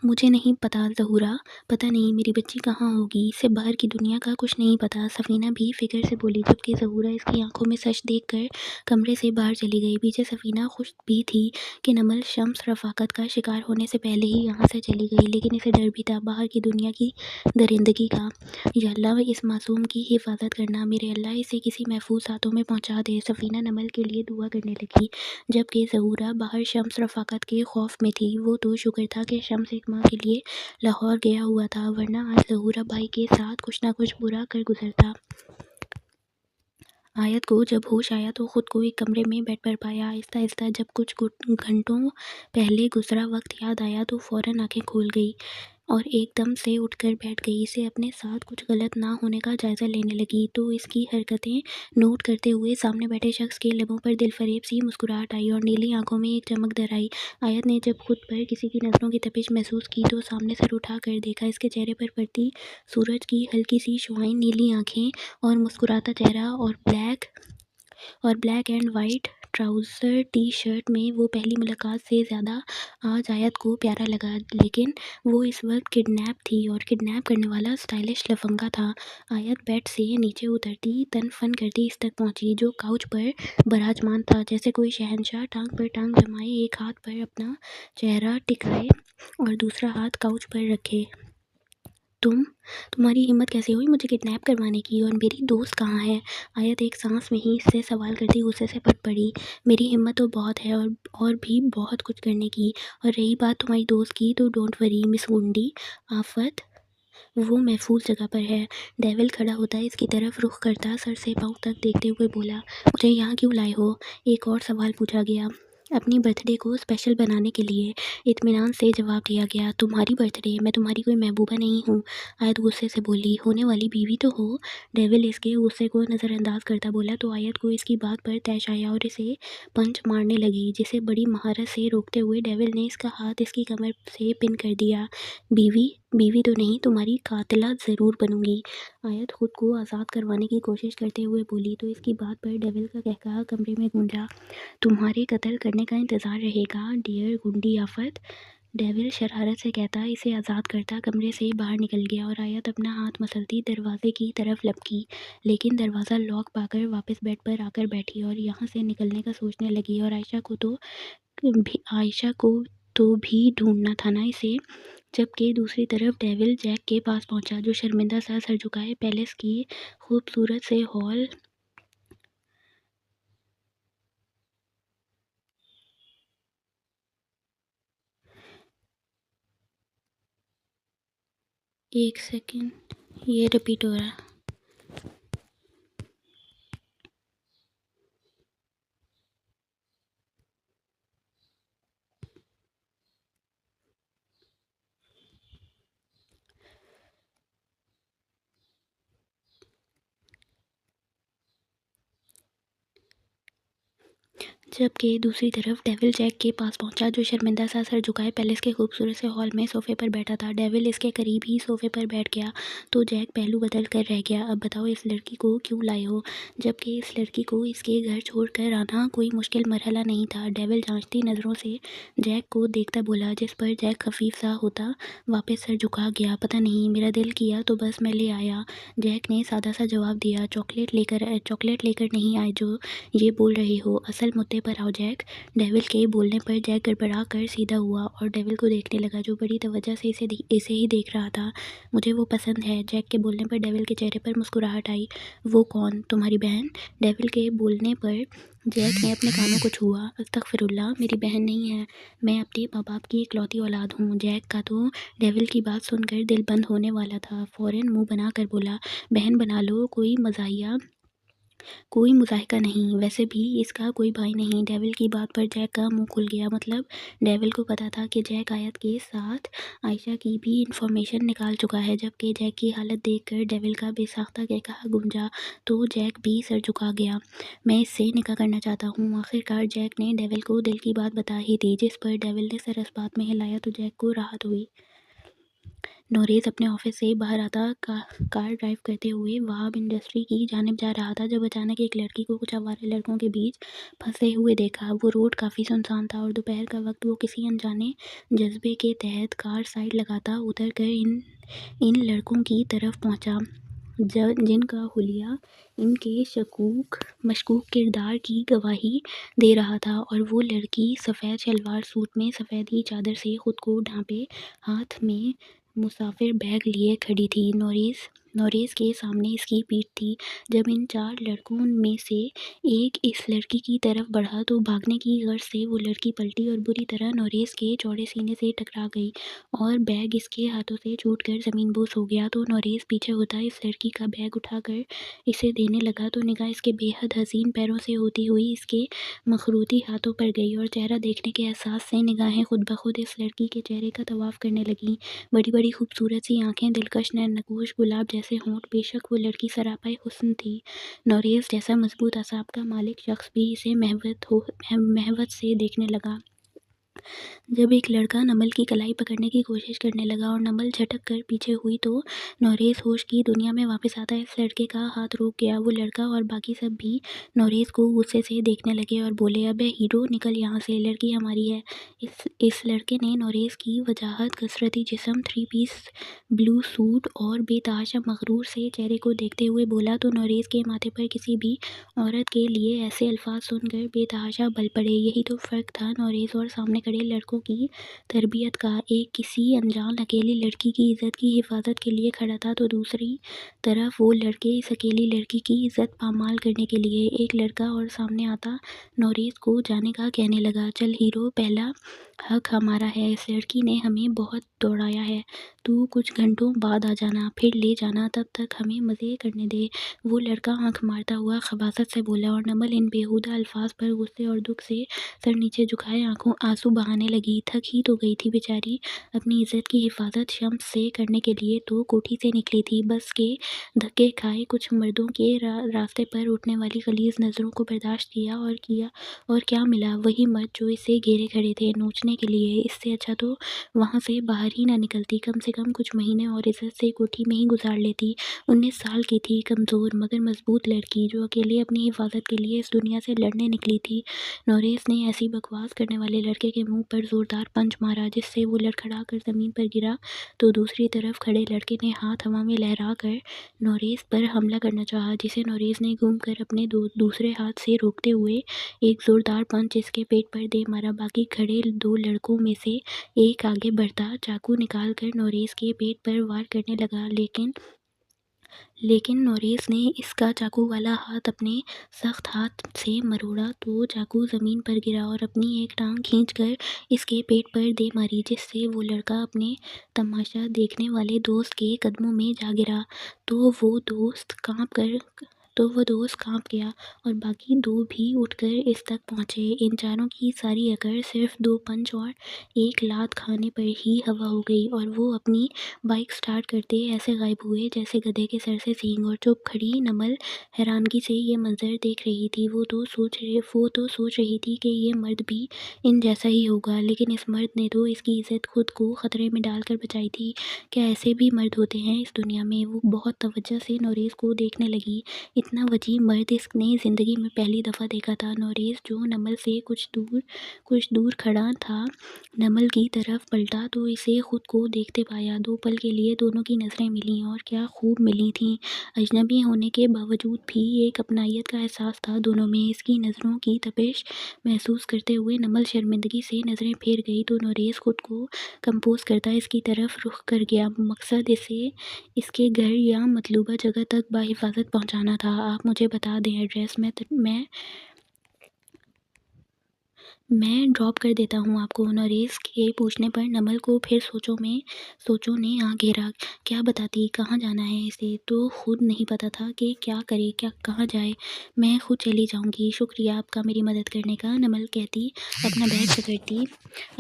مجھے نہیں پتا ظہورا، پتہ نہیں میری بچی کہاں ہوگی، اسے باہر کی دنیا کا کچھ نہیں پتا، سفینہ بھی فکر سے بولی، جبکہ ظہورا اس کی آنکھوں میں سچ دیکھ کر کمرے سے باہر چلی گئی۔ پیچھے سفینہ خوش بھی تھی کہ نمل شمس رفاقت کا شکار ہونے سے پہلے ہی یہاں سے چلی گئی، لیکن اسے ڈر بھی تھا باہر کی دنیا کی درندگی کا۔ یا اللہ، اس معصوم کی حفاظت کرنا، میرے اللہ، اسے کسی محفوظ ہاتھوں میں پہنچا دے۔ سفینہ نمل کے لیے دعا کرنے لگی، جبکہ ظہورا باہر شمس رفاقت کے خوف میں تھی۔ وہ تو شکر تھا کہ شمس ایک ماہ کے لیے لاہور گیا ہوا تھا، ورنہ آج ظہورا بائی کے ساتھ کچھ نہ کچھ برا کر گزرتا۔ آیت کو جب ہوش آیا تو خود کو ایک کمرے میں بیڈ پر پایا۔ آہستہ آہستہ جب کچھ گھنٹوں پہلے گزرا وقت یاد آیا تو فوراً آنکھیں کھول گئی اور ایک دم سے اٹھ کر بیٹھ گئی۔ اسے اپنے ساتھ کچھ غلط نہ ہونے کا جائزہ لینے لگی تو اس کی حرکتیں نوٹ کرتے ہوئے سامنے بیٹھے شخص کے لبوں پر دل فریب سی مسکراہٹ آئی اور نیلی آنکھوں میں ایک چمک در آئی۔ آیت نے جب خود پر کسی کی نظروں کی تپش محسوس کی تو سامنے سر اٹھا کر دیکھا۔ اس کے چہرے پر پڑتی سورج کی ہلکی سی شعاعیں، نیلی آنکھیں اور مسکراتا چہرہ، اور black and white trouser T shirt میں وہ پہلی ملاقات سے زیادہ آج آیت کو پیارا لگا، لیکن وہ اس وقت کڈنیپ تھی اور کڈنیپ کرنے والا اسٹائلش لفنگا تھا۔ آیت بیڈ سے نیچے اترتی تن فن کرتی اس تک پہنچی جو کاؤچ پر براجمان تھا، جیسے کوئی شہنشاہ ٹانگ پر ٹانگ جمائے ایک ہاتھ پر اپنا چہرہ ٹکائے اور دوسرا ہاتھ کاؤچ پر رکھے۔ تمہاری ہمت کیسے ہوئی مجھے کڈنیپ کروانے کی، اور میری دوست کہاں ہے؟ آیت ایک سانس میں ہی اس سے سوال کرتی غصے سے پھٹ پڑی۔ میری ہمت تو بہت ہے اور بھی بہت کچھ کرنے کی، اور رہی بات تمہاری دوست کی تو ڈونٹ وری مس گنڈی آفت، وہ محفوظ جگہ پر ہے۔ ڈیول کھڑا ہوتا اس کی طرف رخ کرتا سر سے پاؤں تک دیکھتے ہوئے بولا، مجھے یہاں کیوں لائے ہو؟ ایک اور سوال پوچھا گیا۔ اپنی برتھ ڈے کو اسپیشل بنانے کے لیے، اطمینان سے جواب دیا گیا۔ تمہاری برتھ ڈے؟ میں تمہاری کوئی محبوبہ نہیں ہوں، آیت غصے سے بولی۔ ہونے والی بیوی تو ہو۔ ڈیول اس کے غصے کو نظر انداز کرتا بولا تو آیت کو اس کی بات پر طیش آیا اور اسے پنچ مارنے لگی، جسے بڑی مہارت سے روکتے ہوئے ڈیول نے اس کا ہاتھ اس کی کمر سے پن کر دیا۔ بیوی تو نہیں، تمہاری قاتلہ ضرور بنوں گی، آیت خود کو آزاد کروانے کی کوشش کرتے ہوئے بولی تو اس کی بات پر ڈیول کا قہقہا کمرے میں گونجا۔ تمہارے قتل کرنے کا انتظار رہے گا ڈیئر گنڈی آفت، ڈیول شرارت سے کہتا اسے آزاد کرتا کمرے سے باہر نکل گیا، اور آیت اپنا ہاتھ مسلتی دروازے کی طرف لپکی، لیکن دروازہ لاک پا کر واپس بیڈ پر آ کر بیٹھی اور یہاں سے نکلنے کا سوچنے لگی۔ اور عائشہ کو تو بھی ڈھونڈنا تھا نا اسے۔ جبکہ دوسری طرف ڈیول جیک کے پاس پہنچا، جو شرمندہ سا سر جھکائے پیلس کی خوبصورت سے ہال ایک سیکنڈ، یہ رپیٹ ہو رہا ہے۔ جبکہ دوسری طرف ڈیول جیک کے پاس پہنچا، جو شرمندہ سا سر جھکائے پیلس کے خوبصورت سے ہال میں صوفے پر بیٹھا تھا۔ ڈیول اس کے قریب ہی صوفے پر بیٹھ گیا تو جیک پہلو بدل کر رہ گیا۔ اب بتاؤ اس لڑکی کو کیوں لائے ہو؟ جبکہ اس لڑکی کو اس کے گھر چھوڑ کر آنا کوئی مشکل مرحلہ نہیں تھا۔ ڈیول جانچتی نظروں سے جیک کو دیکھتا بولا، جس پر جیک خفیف سا ہوتا واپس سر جھکا گیا۔ پتہ نہیں، میرا دل کیا تو بس میں لے آیا، جیک نے سادہ سا جواب دیا۔ چاکلیٹ لے کر نہیں آئے جو یہ بول رہے ہو؟ اصل مدعے پر آؤ جیک۔ ڈیول کے بولنے پر جیک گڑبڑا کر سیدھا ہوا اور ڈیول کو دیکھنے لگا، جو بڑی توجہ سے اسے ہی دیکھ رہا تھا۔ مجھے وہ پسند ہے۔ جیک کے بولنے پر ڈیول کے چہرے پر مسکراہٹ آئی۔ وہ کون؟ تمہاری بہن؟ ڈیول کے بولنے پر جیک نے اپنے کانوں کو چھوا۔ استغفر اللہ، میری بہن نہیں ہے، میں اپنے ماں باپ کی اکلوتی اولاد ہوں۔ جیک کا تو ڈیول کی بات سن کر دل بند ہونے والا تھا، فوراً منہ بنا کر بولا، بہن بنا لو، کوئی مضاحکہ نہیں، ویسے بھی اس کا کوئی بھائی نہیں۔ ڈیول کی بات پر جیک کا منہ کھل گیا، مطلب ڈیول کو پتا تھا کہ جیک آیت کے ساتھ عائشہ کی بھی انفارمیشن نکال چکا ہے۔ جبکہ جیک کی حالت دیکھ کر ڈیول کا بے ساختہ قہقہہ گونجا تو جیک بھی سر جھکا گیا۔ میں اس سے نکاح کرنا چاہتا ہوں۔ آخرکار جیک نے ڈیول کو دل کی بات بتا ہی دی، جس پر ڈیول نے سر اس بات میں ہلایا تو جیک کو راحت ہوئی۔ نوریز اپنے آفس سے باہر آتا کار ڈرائیو کرتے ہوئے وہاب انڈسٹری کی جانب جا رہا تھا، جب اچانک ایک لڑکی کو کچھ آوارہ لڑکوں کے بیچ پھنسے ہوئے دیکھا۔ وہ روڈ کافی سنسان تھا اور دوپہر کا وقت۔ وہ کسی انجانے جذبے کے تحت کار سائیڈ لگاتا اتر کر ان لڑکوں کی طرف پہنچا، جن کا حلیہ ان کے مشکوک کردار کی گواہی دے رہا تھا، اور وہ لڑکی سفید شلوار سوٹ میں سفید ہی چادر سے خود کو ڈھانپے ہاتھ میں مسافر بیگ لیے کھڑی تھی۔ نوریز کے سامنے اس کی پیٹھ تھی۔ جب ان چار لڑکوں میں سے ایک اس لڑکی کی طرف بڑھا تو بھاگنے کی غرض سے وہ لڑکی پلٹی اور بری طرح نوریز کے چوڑے سینے سے ٹکرا گئی اور بیگ اس کے ہاتھوں سے چھوٹ کر زمین بوس ہو گیا۔ تو نوریز پیچھے ہوتا اس لڑکی کا بیگ اٹھا کر اسے دینے لگا تو نگاہ اس کے بے حد حسین پیروں سے ہوتی ہوئی اس کے مخروطی ہاتھوں پر گئی، اور چہرہ دیکھنے کے احساس سے نگاہیں خود بخود اس لڑکی کے چہرے کا طواف کرنے لگیں۔ بڑی بڑی خوبصورت سی آنکھیں، دلکش نقوش گلاب جیسے ہونٹ، بے شک وہ لڑکی سراپا حسن تھی۔ نوریز جیسا مضبوط اعصاب کا مالک شخص بھی اسے مہوت سے دیکھنے لگا۔ جب ایک لڑکا نمل کی کلائی پکڑنے کی کوشش کرنے لگا اور نمل جھٹک کر پیچھے ہوئی تو نوریز ہوش کی دنیا میں واپس آتا اس لڑکے کا ہاتھ روک گیا۔ وہ لڑکا اور باقی سب بھی نوریز کو غصے سے دیکھنے لگے اور بولے، ابے ہیرو، نکل یہاں سے، لڑکی ہماری ہے۔ اس لڑکے نے نوریز کی وجاہت، کثرتی جسم، 3 پیس بلو سوٹ اور بے تحاشا مغرور سے چہرے کو دیکھتے ہوئے بولا تو نوریز کے ماتھے پر کسی بھی عورت کے لیے ایسے الفاظ سن کر بے تحاشا بل پڑے۔ یہی تو فرق تھا نوریز اور سامنے کھڑے لڑکوں کی تربیت کا۔ ایک کسی انجان اکیلی لڑکی کی عزت کی حفاظت کے لیے کھڑا تھا تو دوسری طرف وہ لڑکے اس اکیلی لڑکی کی عزت پامال کرنے کے لیے۔ ایک لڑکا اور سامنے آتا نوریز کو جانے کا کہنے لگا، چل ہیرو، پہلا حق ہمارا ہے، اس لڑکی نے ہمیں بہت دوڑایا ہے، تو کچھ گھنٹوں بعد آ جانا، پھر لے جانا، تب تک ہمیں مزے کرنے دے۔ وہ لڑکا آنکھ مارتا ہوا خباثت سے بولا، اور نمل ان بیہودہ الفاظ پر غصے اور دکھ سے سر نیچے جھکائے آنسو بہانے لگی۔ تھک ہی تو گئی تھی بیچاری، اپنی عزت کی حفاظت شمس سے کرنے کے لیے تو کوٹھی سے نکلی تھی، بس کے دھکے کھائے کچھ مردوں کے راستے پر اٹھنے والی غلیظ نظروں کو برداشت کیا اور کیا ملا؟ وہی مرد جو اسے گھیرے کھڑے تھے نوچنے کے لیے۔ اس سے اچھا تو وہاں سے باہر ہی نہ نکلتی، کم سے کم کچھ مہینے اور عزت سے کوٹھی میں ہی گزار لیتی۔ 19 سال کی تھی، کمزور مگر مضبوط لڑکی، جو اکیلے اپنی حفاظت کے لیے اس دنیا سے لڑنے نکلی تھی۔ نوریز نے ایسی بکواس کرنے والے لڑکے کے منہ پر زوردار پنچ مارا، جس سے وہ لڑکھڑا کر زمین پر گرا تو دوسری طرف کھڑے لڑکے نے ہاتھ ہوا میں لہرا کر نوریز پر حملہ کرنا چاہا، جسے نوریز نے گھوم کر اپنے دوسرے ہاتھ سے روکتے ہوئے ایک زوردار پنچ اس کے پیٹ پر دے مارا۔ باقی کھڑے 2 لڑکوں میں سے ایک آگے بڑھتا چاقو نکال کر نوریز کے پیٹ پر وار کرنے لگا، لیکن نوریز نے اس کا چاقو والا ہاتھ اپنے سخت ہاتھ سے مروڑا تو چاقو زمین پر گرا اور اپنی ایک ٹانگ کھینچ کر اس کے پیٹ پر دے ماری، جس سے وہ لڑکا اپنے تماشا دیکھنے والے دوست کے قدموں میں جا گرا۔ تو وہ دوست کانپ کر تو وہ دوست کانپ گیا اور باقی دو بھی اٹھ کر اس تک پہنچے۔ ان چاروں کی ساری اکڑ صرف 2 پنچ اور ایک لات کھانے پر ہی ہوا ہو گئی اور وہ اپنی بائیک سٹارٹ کرتے ایسے غائب ہوئے جیسے گدھے کے سر سے سینگ۔ اور چپ کھڑی نمل حیرانگی سے یہ منظر دیکھ رہی تھی۔ وہ تو سوچ رہی تھی کہ یہ مرد بھی ان جیسا ہی ہوگا، لیکن اس مرد نے تو اس کی عزت خود کو خطرے میں ڈال کر بچائی تھی۔ کیا ایسے بھی مرد ہوتے ہیں اس دنیا میں؟ وہ بہت توجہ سے نوریز کو دیکھنے لگی۔ اتنا وسیع مرد اس نے زندگی میں پہلی دفعہ دیکھا تھا۔ نوریز جو نمل سے کچھ دور کھڑا تھا نمل کی طرف پلٹا تو اسے خود کو دیکھتے پایا۔ 2 پل کے لیے دونوں کی نظریں ملیں اور کیا خوب ملی تھیں۔ اجنبی ہونے کے باوجود بھی ایک اپنائیت کا احساس تھا دونوں میں۔ اس کی نظروں کی تپش محسوس کرتے ہوئے نمل شرمندگی سے نظریں پھیر گئی تو نوریز خود کو کمپوز کرتا اس کی طرف رخ کر گیا۔ مقصد اسے اس کے گھر یا مطلوبہ جگہ تک بحفاظت پہنچانا تھا۔ آپ مجھے بتا دیں ایڈریس، میں ڈراپ کر دیتا ہوں آپ کو۔ نوریز کے پوچھنے پر نمل کو پھر سوچوں نے آ گھیرا۔ کیا بتاتی، کہاں جانا ہے؟ اسے تو خود نہیں پتا تھا کہ کیا کرے، کہاں جائے۔ میں خود چلی جاؤں گی۔ شکریہ آپ کا میری مدد کرنے کا، نمل کہتی اپنا بیگ پکڑتی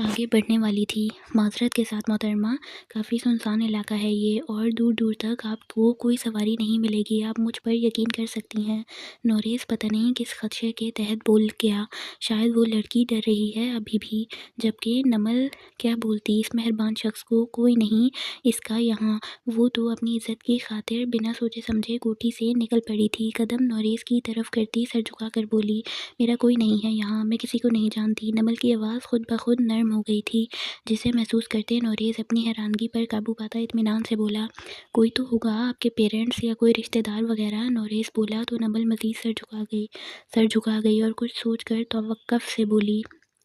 آگے بڑھنے والی تھی۔ معذرت کے ساتھ محترمہ، کافی سنسان علاقہ ہے یہ اور دور دور تک آپ کو کوئی سواری نہیں ملے گی، آپ مجھ پر یقین کر سکتی ہیں۔ نوریز پتہ نہیں کس خدشے کے تحت بول گیا، شاید وہ لڑکی ڈر رہی ہے ابھی بھی، جبکہ نمل کیا بولتی، اس مہربان شخص کو کوئی نہیں اس کا یہاں۔ وہ تو اپنی عزت کی خاطر بنا سوچے سمجھے کوٹھی سے نکل پڑی تھی۔ قدم نوریز کی طرف کرتی سر جھکا کر بولی، میرا کوئی نہیں ہے یہاں، میں کسی کو نہیں جانتی۔ نمل کی آواز خود بخود نرم ہو گئی تھی، جسے محسوس کرتے نوریز اپنی حیرانگی پر قابو پاتا اطمینان سے بولا، کوئی تو ہوگا، آپ کے پیرنٹس یا کوئی رشتہ دار وغیرہ۔ نوریز بولا تو نمل مزید سر جھکا گئی اور کچھ سوچ کر توقف سے بولی،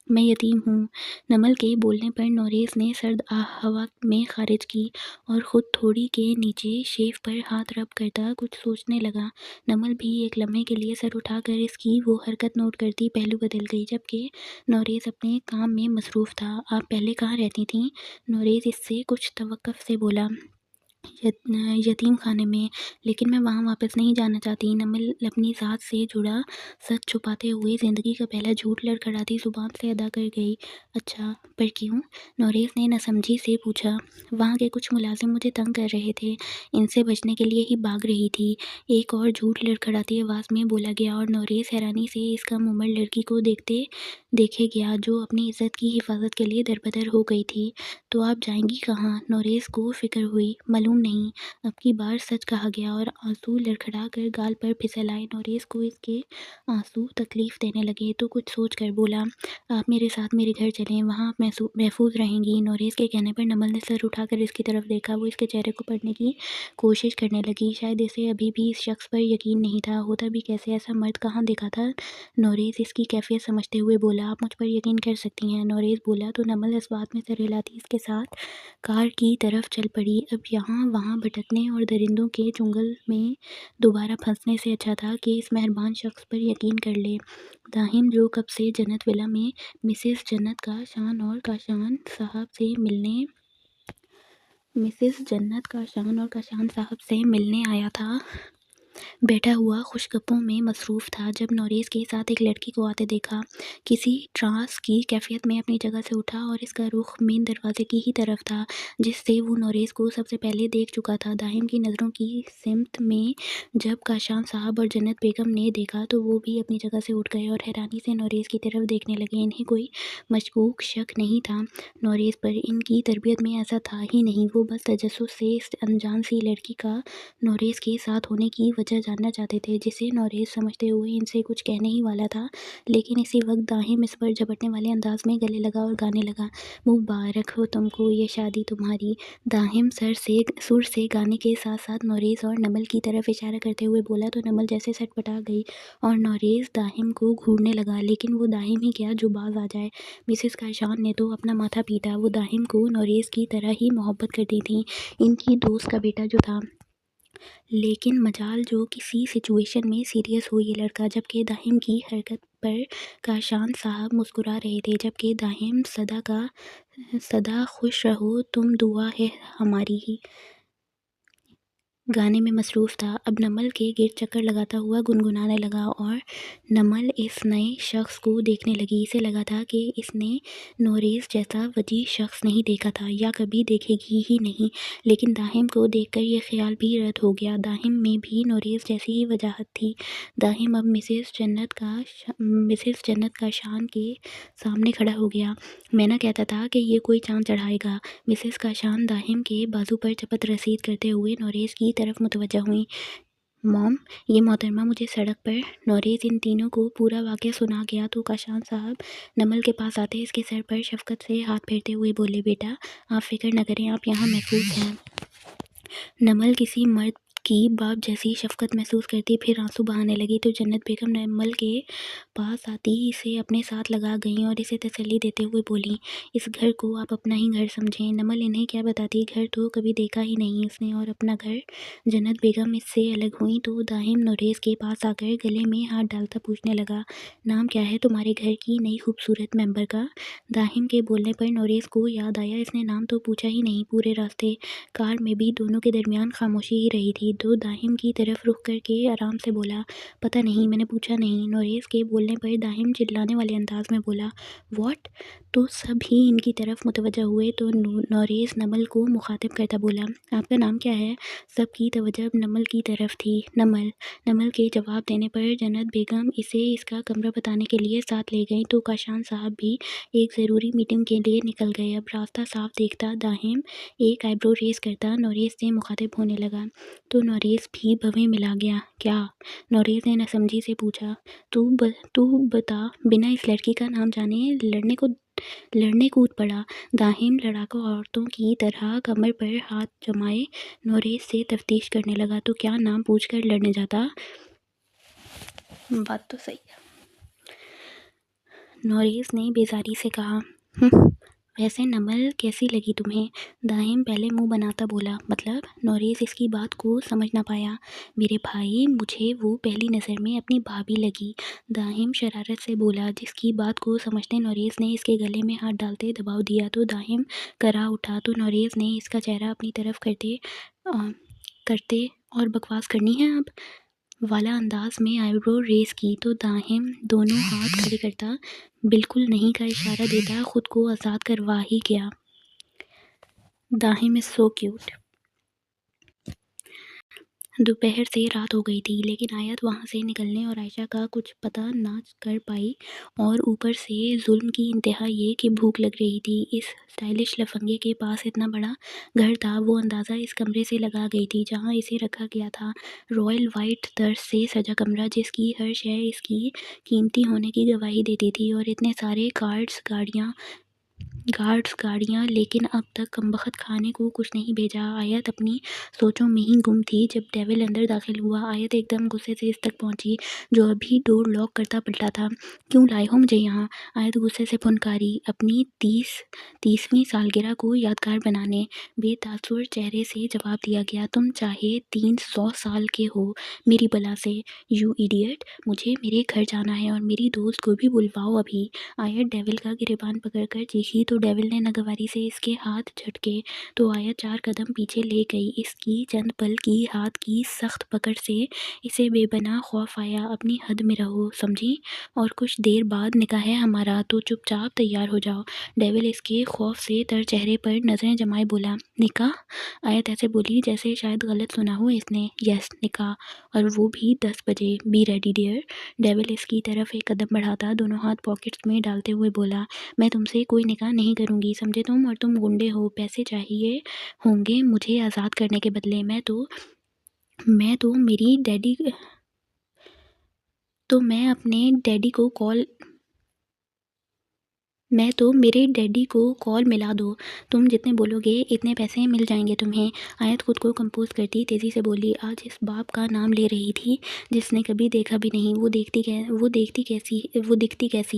میں یتیم ہوں۔ نمل کے بولنے پر نوریز نے سرد آہ ہوا میں خارج کی اور خود تھوڑی کے نیچے شیف پر ہاتھ رب کرتا کچھ سوچنے لگا۔ نمل بھی ایک لمحے کے لیے سر اٹھا کر اس کی وہ حرکت نوٹ کرتی پہلو بدل گئی، جبکہ نوریز اپنے کام میں مصروف تھا۔ آپ پہلے کہاں رہتی تھیں؟ نوریز اس سے کچھ توقف سے بولا، یتیم خانے میں، لیکن میں وہاں واپس نہیں جانا چاہتی۔ نمل اپنی ذات سے جڑا سچ چھپاتے ہوئے زندگی کا پہلا جھوٹ لڑکھڑاتی زبان سے ادا کر گئی۔ اچھا، پر کیوں؟ نوریز نے ناسمجھی سے پوچھا۔ وہاں کے کچھ ملازم مجھے تنگ کر رہے تھے، ان سے بچنے کے لیے ہی بھاگ رہی تھی، ایک اور جھوٹ لڑکھڑاتی آواز میں بولا گیا اور نوریز حیرانی سے اس کم عمر لڑکی کو دیکھے گیا جو اپنی عزت کی حفاظت کے لیے دربدر ہو گئی تھی۔ تو آپ جائیں گی کہاں؟ نوریز کو فکر ہوئی، معلوم نہیں۔ اب کی بار سچ کہا گیا اور آنسو لڑکھڑا کر گال پر پھسل آئے۔ نوریز کو اس کے آنسو تکلیف دینے لگے تو کچھ سوچ کر بولا، آپ میرے ساتھ میرے گھر چلیں، وہاں آپ محفوظ رہیں گی۔ نوریز کے کہنے پر نمل نے سر اٹھا کر اس کی طرف دیکھا۔ وہ اس کے چہرے کو پڑھنے کی کوشش کرنے لگی، شاید اسے ابھی بھی اس شخص پر یقین نہیں تھا، ہوتا بھی کیسے، ایسا مرد کہاں دیکھا تھا۔ نوریز اس کی کیفیت سمجھتے ہوئے بولا، آپ مجھ پر یقین کر سکتی ہیں۔ نوریز بولا تو نمل اس بات میں سر ہلاتی اس کے ساتھ کار کی طرف چل پڑی۔ اب یہاں وہاں بھٹکنے اور درندوں کے چنگل میں دوبارہ پھنسنے سے اچھا تھا کہ اس مہربان شخص پر یقین کر لے۔ داہم جو کب سے جنت ولا میں مسز جنت کا شان اور کاشان صاحب سے ملنے آیا تھا، بیٹھا ہوا خوش گپوں میں مصروف تھا جب نوریز کے ساتھ ایک لڑکی کو آتے دیکھا۔ کسی ٹرانس کی کیفیت میں اپنی جگہ سے اٹھا اور اس کا رخ مین دروازے کی ہی طرف تھا جس سے وہ نوریز کو سب سے پہلے دیکھ چکا تھا۔ داہم کی نظروں کی سمت میں جب کاشان صاحب اور جنت بیگم نے دیکھا تو وہ بھی اپنی جگہ سے اٹھ گئے اور حیرانی سے نوریز کی طرف دیکھنے لگے۔ انہیں کوئی مشکوک شک نہیں تھا نوریز پر، ان کی تربیت میں ایسا تھا ہی نہیں، وہ بس تجسس سے اس انجان سی لڑکی کا نوریز کے ساتھ ہونے کی وجہ جاننا چاہتے تھے، جسے نوریز سمجھتے ہوئے ان سے کچھ کہنے ہی والا تھا، لیکن اسی وقت داہم اس پر جھپٹنے والے انداز میں گلے لگا اور گانے لگا، مبارک ہو تم کو یہ شادی تمہاری۔ داہم سر سے گانے کے ساتھ ساتھ نوریز اور نمل کی طرف اشارہ کرتے ہوئے بولا تو نمل جیسے سٹ پٹا گئی اور نوریز داہم کو گھورنے لگا، لیکن وہ داہم ہی کیا جو باز آ جائے۔ مسز کاشان نے تو اپنا ماتھا پیٹا، وہ داہم کو نوریز کی طرح ہی محبت کرتی تھیں، ان کی دوست کا بیٹا جو تھا، لیکن مجال جو کسی سچویشن میں سیریس ہو یہ لڑکا۔ جبکہ داہم کی حرکت پر کاشان صاحب مسکرا رہے تھے، جبکہ داہم سدا خوش رہو تم دعا ہے ہماری۔ گانے میں مصروف تھا۔ اب نمل کے گرد چکر لگاتا ہوا گنگنانے لگا اور نمل اس نئے شخص کو دیکھنے لگی۔ اسے لگا تھا کہ اس نے نوریز جیسا وجیح شخص نہیں دیکھا تھا یا کبھی دیکھے گی ہی نہیں، لیکن داہم کو دیکھ کر یہ خیال بھی رد ہو گیا۔ داہم میں بھی نوریز جیسی ہی وجاہت تھی۔ داہم اب مسز جنت کا شان کے سامنے کھڑا ہو گیا۔ میں نہ کہتا تھا کہ یہ کوئی چاند چڑھائے گا۔ مسز کا شان داہم کے بازو پر چپت رسید کرتے ہوئے نوریز کی طرف متوجہ ہوئیں۔ موم، یہ محترمہ مجھے سڑک پر نوریز ان تینوں کو پورا واقعہ سنا گیا تو کاشان صاحب نمل کے پاس آتے اس کے سر پر شفقت سے ہاتھ پھیرتے ہوئے بولے، بیٹا آپ فکر نہ کریں، آپ یہاں محفوظ ہیں۔ نمل کسی مرد کی باپ جیسی شفقت محسوس کرتی پھر آنسو بہانے لگی تو جنت بیگم نمل کے پاس آتی اسے اپنے ساتھ لگا گئیں اور اسے تسلی دیتے ہوئے بولیں، اس گھر کو آپ اپنا ہی گھر سمجھیں۔ نمل انہیں کیا بتاتی، گھر تو کبھی دیکھا ہی نہیں اس نے، اور اپنا گھر۔ جنت بیگم اس سے الگ ہوئیں تو داہم نوریز کے پاس آ کر گلے میں ہاتھ ڈالتا پوچھنے لگا، نام کیا ہے تمہارے گھر کی نئی خوبصورت ممبر کا؟ داہم کے بولنے پر نوریز کو یاد آیا اس نے نام تو پوچھا ہی نہیں۔ پورے راستے کار میں بھی دونوں کے درمیان خاموشی ہی رہی تھی تو داہم کی طرف رخ کر کے آرام سے بولا، پتہ نہیں، میں نے پوچھا نہیں۔ نوریز کے بولنے پر داہم چلانے والے انداز میں بولا، واٹ؟ تو سب ہی ان کی طرف متوجہ ہوئے تو نوریز نمل کو مخاطب کرتا بولا، آپ کا نام کیا ہے؟ سب کی توجہ اب نمل کی طرف تھی۔ نمل۔ نمل کے جواب دینے پر جنت بیگم اسے اس کا کمرہ بتانے کے لیے ساتھ لے گئیں تو کاشان صاحب بھی ایک ضروری میٹنگ کے لیے نکل گئے۔ اب راستہ صاف دیکھتا داہم ایک آئی برو ریز کرتا نوریز سے مخاطب ہونے لگا تو نوریز بھی بھویں ملا گیا۔ کیا؟ نوریز نے ناسمجھی سے پوچھا، تو بتا، بنا اس لڑکی کا نام جانے لڑنے کود پڑا۔ داہم لڑاکا عورتوں کی طرح کمر پر ہاتھ جمائے نوریز سے تفتیش کرنے لگا، تو کیا نام پوچھ کر لڑنے جاتا؟ بات تو صحیح ہے، نوریز نے بیزاری سے کہا۔ ویسے نمل کیسی لگی تمہیں؟ داہم پہلے منہ بناتا بولا، مطلب؟ نوریز اس کی بات کو سمجھ نہ پایا۔ میرے بھائی، مجھے وہ پہلی نظر میں اپنی بھابھی لگی، داہم شرارت سے بولا۔ جس کی بات کو سمجھتے نوریز نے اس کے گلے میں ہاتھ ڈالتے دباؤ دیا تو داہم کرا اٹھا تو نوریز نے اس کا چہرہ اپنی طرف کرتے اور بکواس کرنی ہے اب والا انداز میں آئی برو ریز کی تو داہم دونوں ہاتھ کھڑے کرتا بالکل نہیں کا اشارہ دیتا خود کو آزاد کروا ہی گیا۔ داہم از سو کیوٹ۔ دوپہر سے رات ہو گئی تھی لیکن آیت وہاں سے نکلنے اور عائشہ کا کچھ پتہ نہ کر پائی، اور اوپر سے ظلم کی انتہا یہ کہ بھوک لگ رہی تھی۔ اس اسٹائلش لفنگے کے پاس اتنا بڑا گھر تھا، وہ اندازہ اس کمرے سے لگا گئی تھی جہاں اسے رکھا گیا تھا، رائل وائٹ طرز سے سجا کمرہ جس کی ہر شے اس کی قیمتی ہونے کی گواہی دیتی تھی، اور اتنے سارے گارڈز گاڑیاں، لیکن اب تک کمبخت کھانے کو کچھ نہیں بھیجا۔ آیت اپنی سوچوں میں ہی گم تھی جب ڈیول اندر داخل ہوا۔ آیت ایک دم غصے سے اس تک پہنچی جو ابھی ڈور لاک کرتا پلٹا تھا، کیوں لائے ہو مجھے یہاں؟ آیت غصے سے پھنکاری، اپنی 30ویں سالگرہ کو یادگار بنانے۔ بے تاثر چہرے سے جواب دیا گیا، تم چاہے 300 سال کے ہو میری بلا سے، یو ایڈیٹ، مجھے میرے گھر جانا ہے اور میری دوست کو بھی بلواؤ ابھی۔ آیت ڈیول کا گریبان پکڑ کر چیخی تو ڈیول نے ناگواری سے اس کے ہاتھ جھٹکے تو آیت 4 قدم پیچھے لے گئی۔ اس کی چند پل کی ہاتھ کی سخت پکڑ سے اسے بے پناہ خوف آیا۔ اپنی حد میں رہو، سمجھی؟ اور کچھ دیر بعد نکاح ہے ہمارا، تو چپ چاپ تیار ہو جاؤ۔ ڈیول اس کے خوف سے تر چہرے پر نظریں جمائے بولا، نکاح؟ آیت ایسے بولی جیسے شاید غلط سنا ہو اس نے۔ یس، نکاح، اور وہ بھی 10 بجے، بی ریڈی ڈیئر۔ ڈیول اس کی طرف ایک قدم بڑھاتا دونوں ہاتھ پاکٹس میں ڈالتے ہوئے بولا، میں تم سے کوئی نکاح نہیں کروں گی، سمجھے تم؟ اور تم گنڈے ہو، پیسے چاہیے ہوں گے مجھے آزاد کرنے کے بدلے۔ میں تو میرے ڈیڈی کو کال ملا دو، تم جتنے بولو گے اتنے پیسے مل جائیں گے تمہیں۔ آیت خود کو کمپوز کرتی تیزی سے بولی، آج اس باپ کا نام لے رہی تھی جس نے کبھی دیکھا بھی نہیں، وہ دکھتی کیسی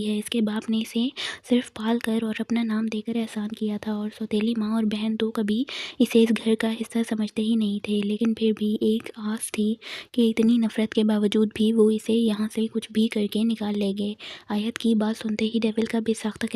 ہے؟ اس کے باپ نے اسے صرف پال کر اور اپنا نام دے کر احسان کیا تھا، اور سوتیلی ماں اور بہن تو کبھی اسے اس گھر کا حصہ سمجھتے ہی نہیں تھے، لیکن پھر بھی ایک آس تھی کہ اتنی نفرت کے باوجود بھی وہ اسے یہاں سے کچھ بھی کر کے نکال لیں گے۔ آیت کی بات سنتے ہی ڈیول کا بے ساختہ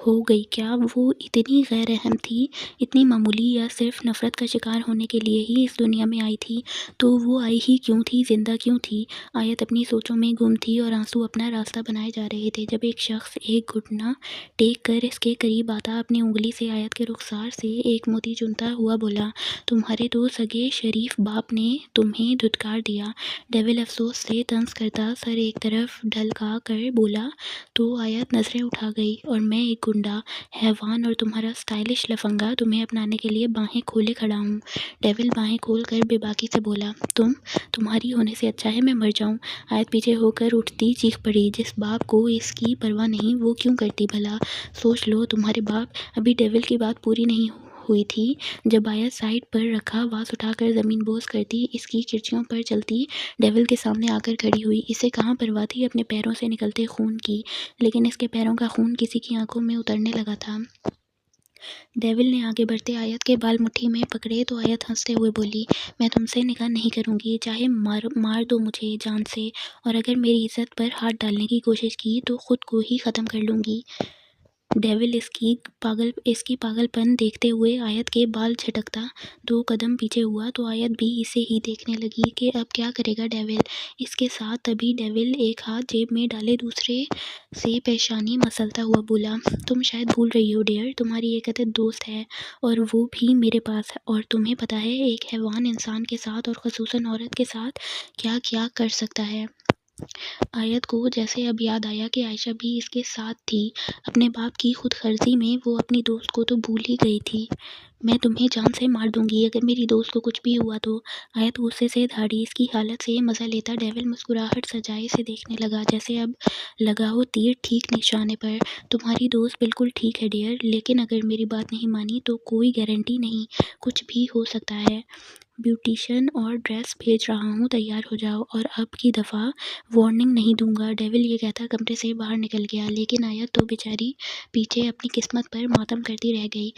ہو گئی کیا؟ وہ اتنی غیر اہم تھی، اتنی معمولی، یا صرف نفرت کا شکار ہونے کے لیے ہی اس دنیا میں آئی تھی؟ تو وہ آئی ہی کیوں تھی، زندہ کیوں تھی؟ آیت اپنی سوچوں میں گم تھی اور آنسو اپنا راستہ بنائے جا رہے تھے جب ایک شخص ایک گھٹنا ٹیک کر اس کے قریب آتا، اپنی انگلی سے آیت کے رخسار سے ایک موتی چنتا ہوا بولا، تمہارے تو سگے شریف باپ نے تمہیں دھتکار دیا۔ ڈیول افسوس سے طنز کرتا سر ایک طرف ڈھلکا کر بولا، تو آیت نظریں اٹھا گئی، اور میں ایک گنڈا حیوان اور تمہارا سٹائلش لفنگا تمہیں اپنانے کے لیے باہیں کھولے کھڑا ہوں۔ ڈیول باہیں کھول کر بے باکی سے بولا، تمہاری ہونے سے اچھا ہے میں مر جاؤں۔ آیت پیچھے ہو کر اٹھتی چیخ پڑی، جس باپ کو اس کی پرواہ نہیں وہ کیوں کرتی بھلا؟ سوچ لو، تمہارے باپ۔ ابھی ڈیول کی بات پوری نہیں ہوئی تھی جب آیت سائڈ پر رکھا واز اٹھا کر زمین بوس کرتی اس کی کرچیوں پر چلتی ڈیول کے سامنے آ کر کھڑی ہوئی۔ اسے کہاں پرواہ تھی اپنے پیروں سے نکلتے خون کی، لیکن اس کے پیروں کا خون کسی کی آنکھوں میں اترنے لگا تھا۔ ڈیول نے آگے بڑھتے آیت کے بال مٹھی میں پکڑے تو آیت ہنستے ہوئے بولی، میں تم سے نکاح نہیں کروں گی، چاہے مار دو مجھے جان سے، اور اگر میری عزت پر ہاتھ ڈالنے کی کوشش کی تو خود کو ہی ختم کر لوں گی۔ ڈیول اس کی پاگل پن دیکھتے ہوئے آیت کے بال جھٹکتا 2 قدم پیچھے ہوا تو آیت بھی اسے ہی دیکھنے لگی کہ اب کیا کرے گا ڈیول اس کے ساتھ۔ تبھی ڈیول ایک ہاتھ جیب میں ڈالے دوسرے سے پیشانی مسلتا ہوا بولا، تم شاید بھول رہی ہو ڈیئر، تمہاری ایک عدد دوست ہے اور وہ بھی میرے پاس، اور تمہیں پتہ ہے ایک حیوان انسان کے ساتھ اور خصوصاً عورت کے ساتھ کیا کیا کر سکتا ہے۔ آیت کو جیسے اب یاد آیا کہ عائشہ بھی اس کے ساتھ تھی، اپنے باپ کی خود غرضی میں وہ اپنی دوست کو تو بھول ہی گئی تھی۔ میں تمہیں جان سے مار دوں گی اگر میری دوست کو کچھ بھی ہوا تو۔ آیت غصے سے دھاڑی اس کی حالت سے مزہ لیتا ڈیول مسکراہٹ سجائے سے دیکھنے لگا جیسے اب لگا ہو تیر ٹھیک نشانے پر۔ تمہاری دوست بالکل ٹھیک ہے ڈیئر، لیکن اگر میری بات نہیں مانی تو کوئی گارنٹی نہیں، کچھ بھی ہو سکتا ہے۔ بیوٹیشین اور ڈریس بھیج رہا ہوں، تیار ہو جاؤ، اور اب کی دفعہ وارننگ نہیں دوں گا۔ ڈیول یہ کہتا کمرے سے باہر نکل گیا، لیکن آیت تو بیچاری پیچھے اپنی قسمت پر ماتم کرتی رہ گئی۔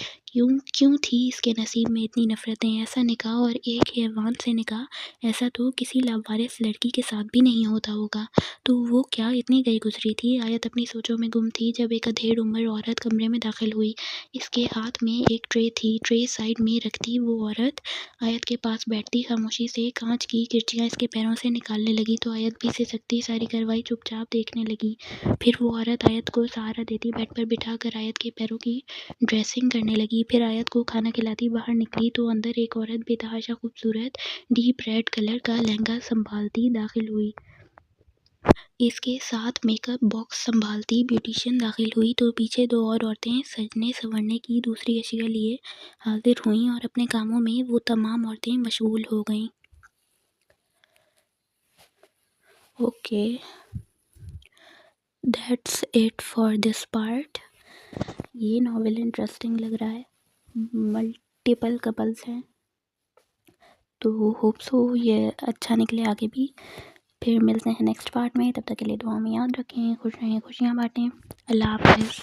کیوں تھی اس کے نصیب میں اتنی نفرتیں؟ ایسا نکاح اور ایک حیوان سے نکاح، ایسا تو کسی لاوارث لڑکی کے ساتھ بھی نہیں ہوتا ہوگا، تو وہ کیا اتنی گئی گزری تھی؟ آیت اپنی سوچوں میں گم تھی جب ایک ادھیڑ عمر عورت کمرے میں داخل ہوئی۔ اس کے ہاتھ میں ایک ٹرے تھی، ٹرے سائڈ میں رکھتی وہ عورت آیت کے پاس بیٹھتی خاموشی سے کانچ کی کرچیاں اس کے پیروں سے نکالنے لگی تو آیت بھی سسکتی ساری کارروائی چپ چاپ دیکھنے لگی۔ پھر وہ عورت آیت کو سہارا دیتی بیڈ پر بٹھا کر آیت کے پیروں کی ڈریسنگ کرنے لگی، پھر آیت کو کھانا کھلاتی باہر نکلی تو اندر ایک عورت بے تحاشا خوبصورت ڈیپ ریڈ کلر کا لہنگا سنبھالتی داخل ہوئی۔ اس کے ساتھ میک اپ باکس سنبھالتی بیوٹیشین داخل ہوئی تو پیچھے 2 اور عورتیں سجنے سنورنے کی دوسری اشیاء لیے حاضر ہوئیں، اور اپنے کاموں میں وہ تمام عورتیں مشغول ہو گئیں۔ Okay, that's it for this part. یہ ناول انٹرسٹنگ لگ رہا ہے، ملٹیپل کپلز ہیں، تو ہوپ سو یہ اچھا نکلے آگے بھی۔ پھر ملتے ہیں نیکسٹ پارٹ میں، تب تک کے لیے دعا میں یاد رکھیں، خوش رہیں، خوشیاں بانٹیں۔ اللہ حافظ۔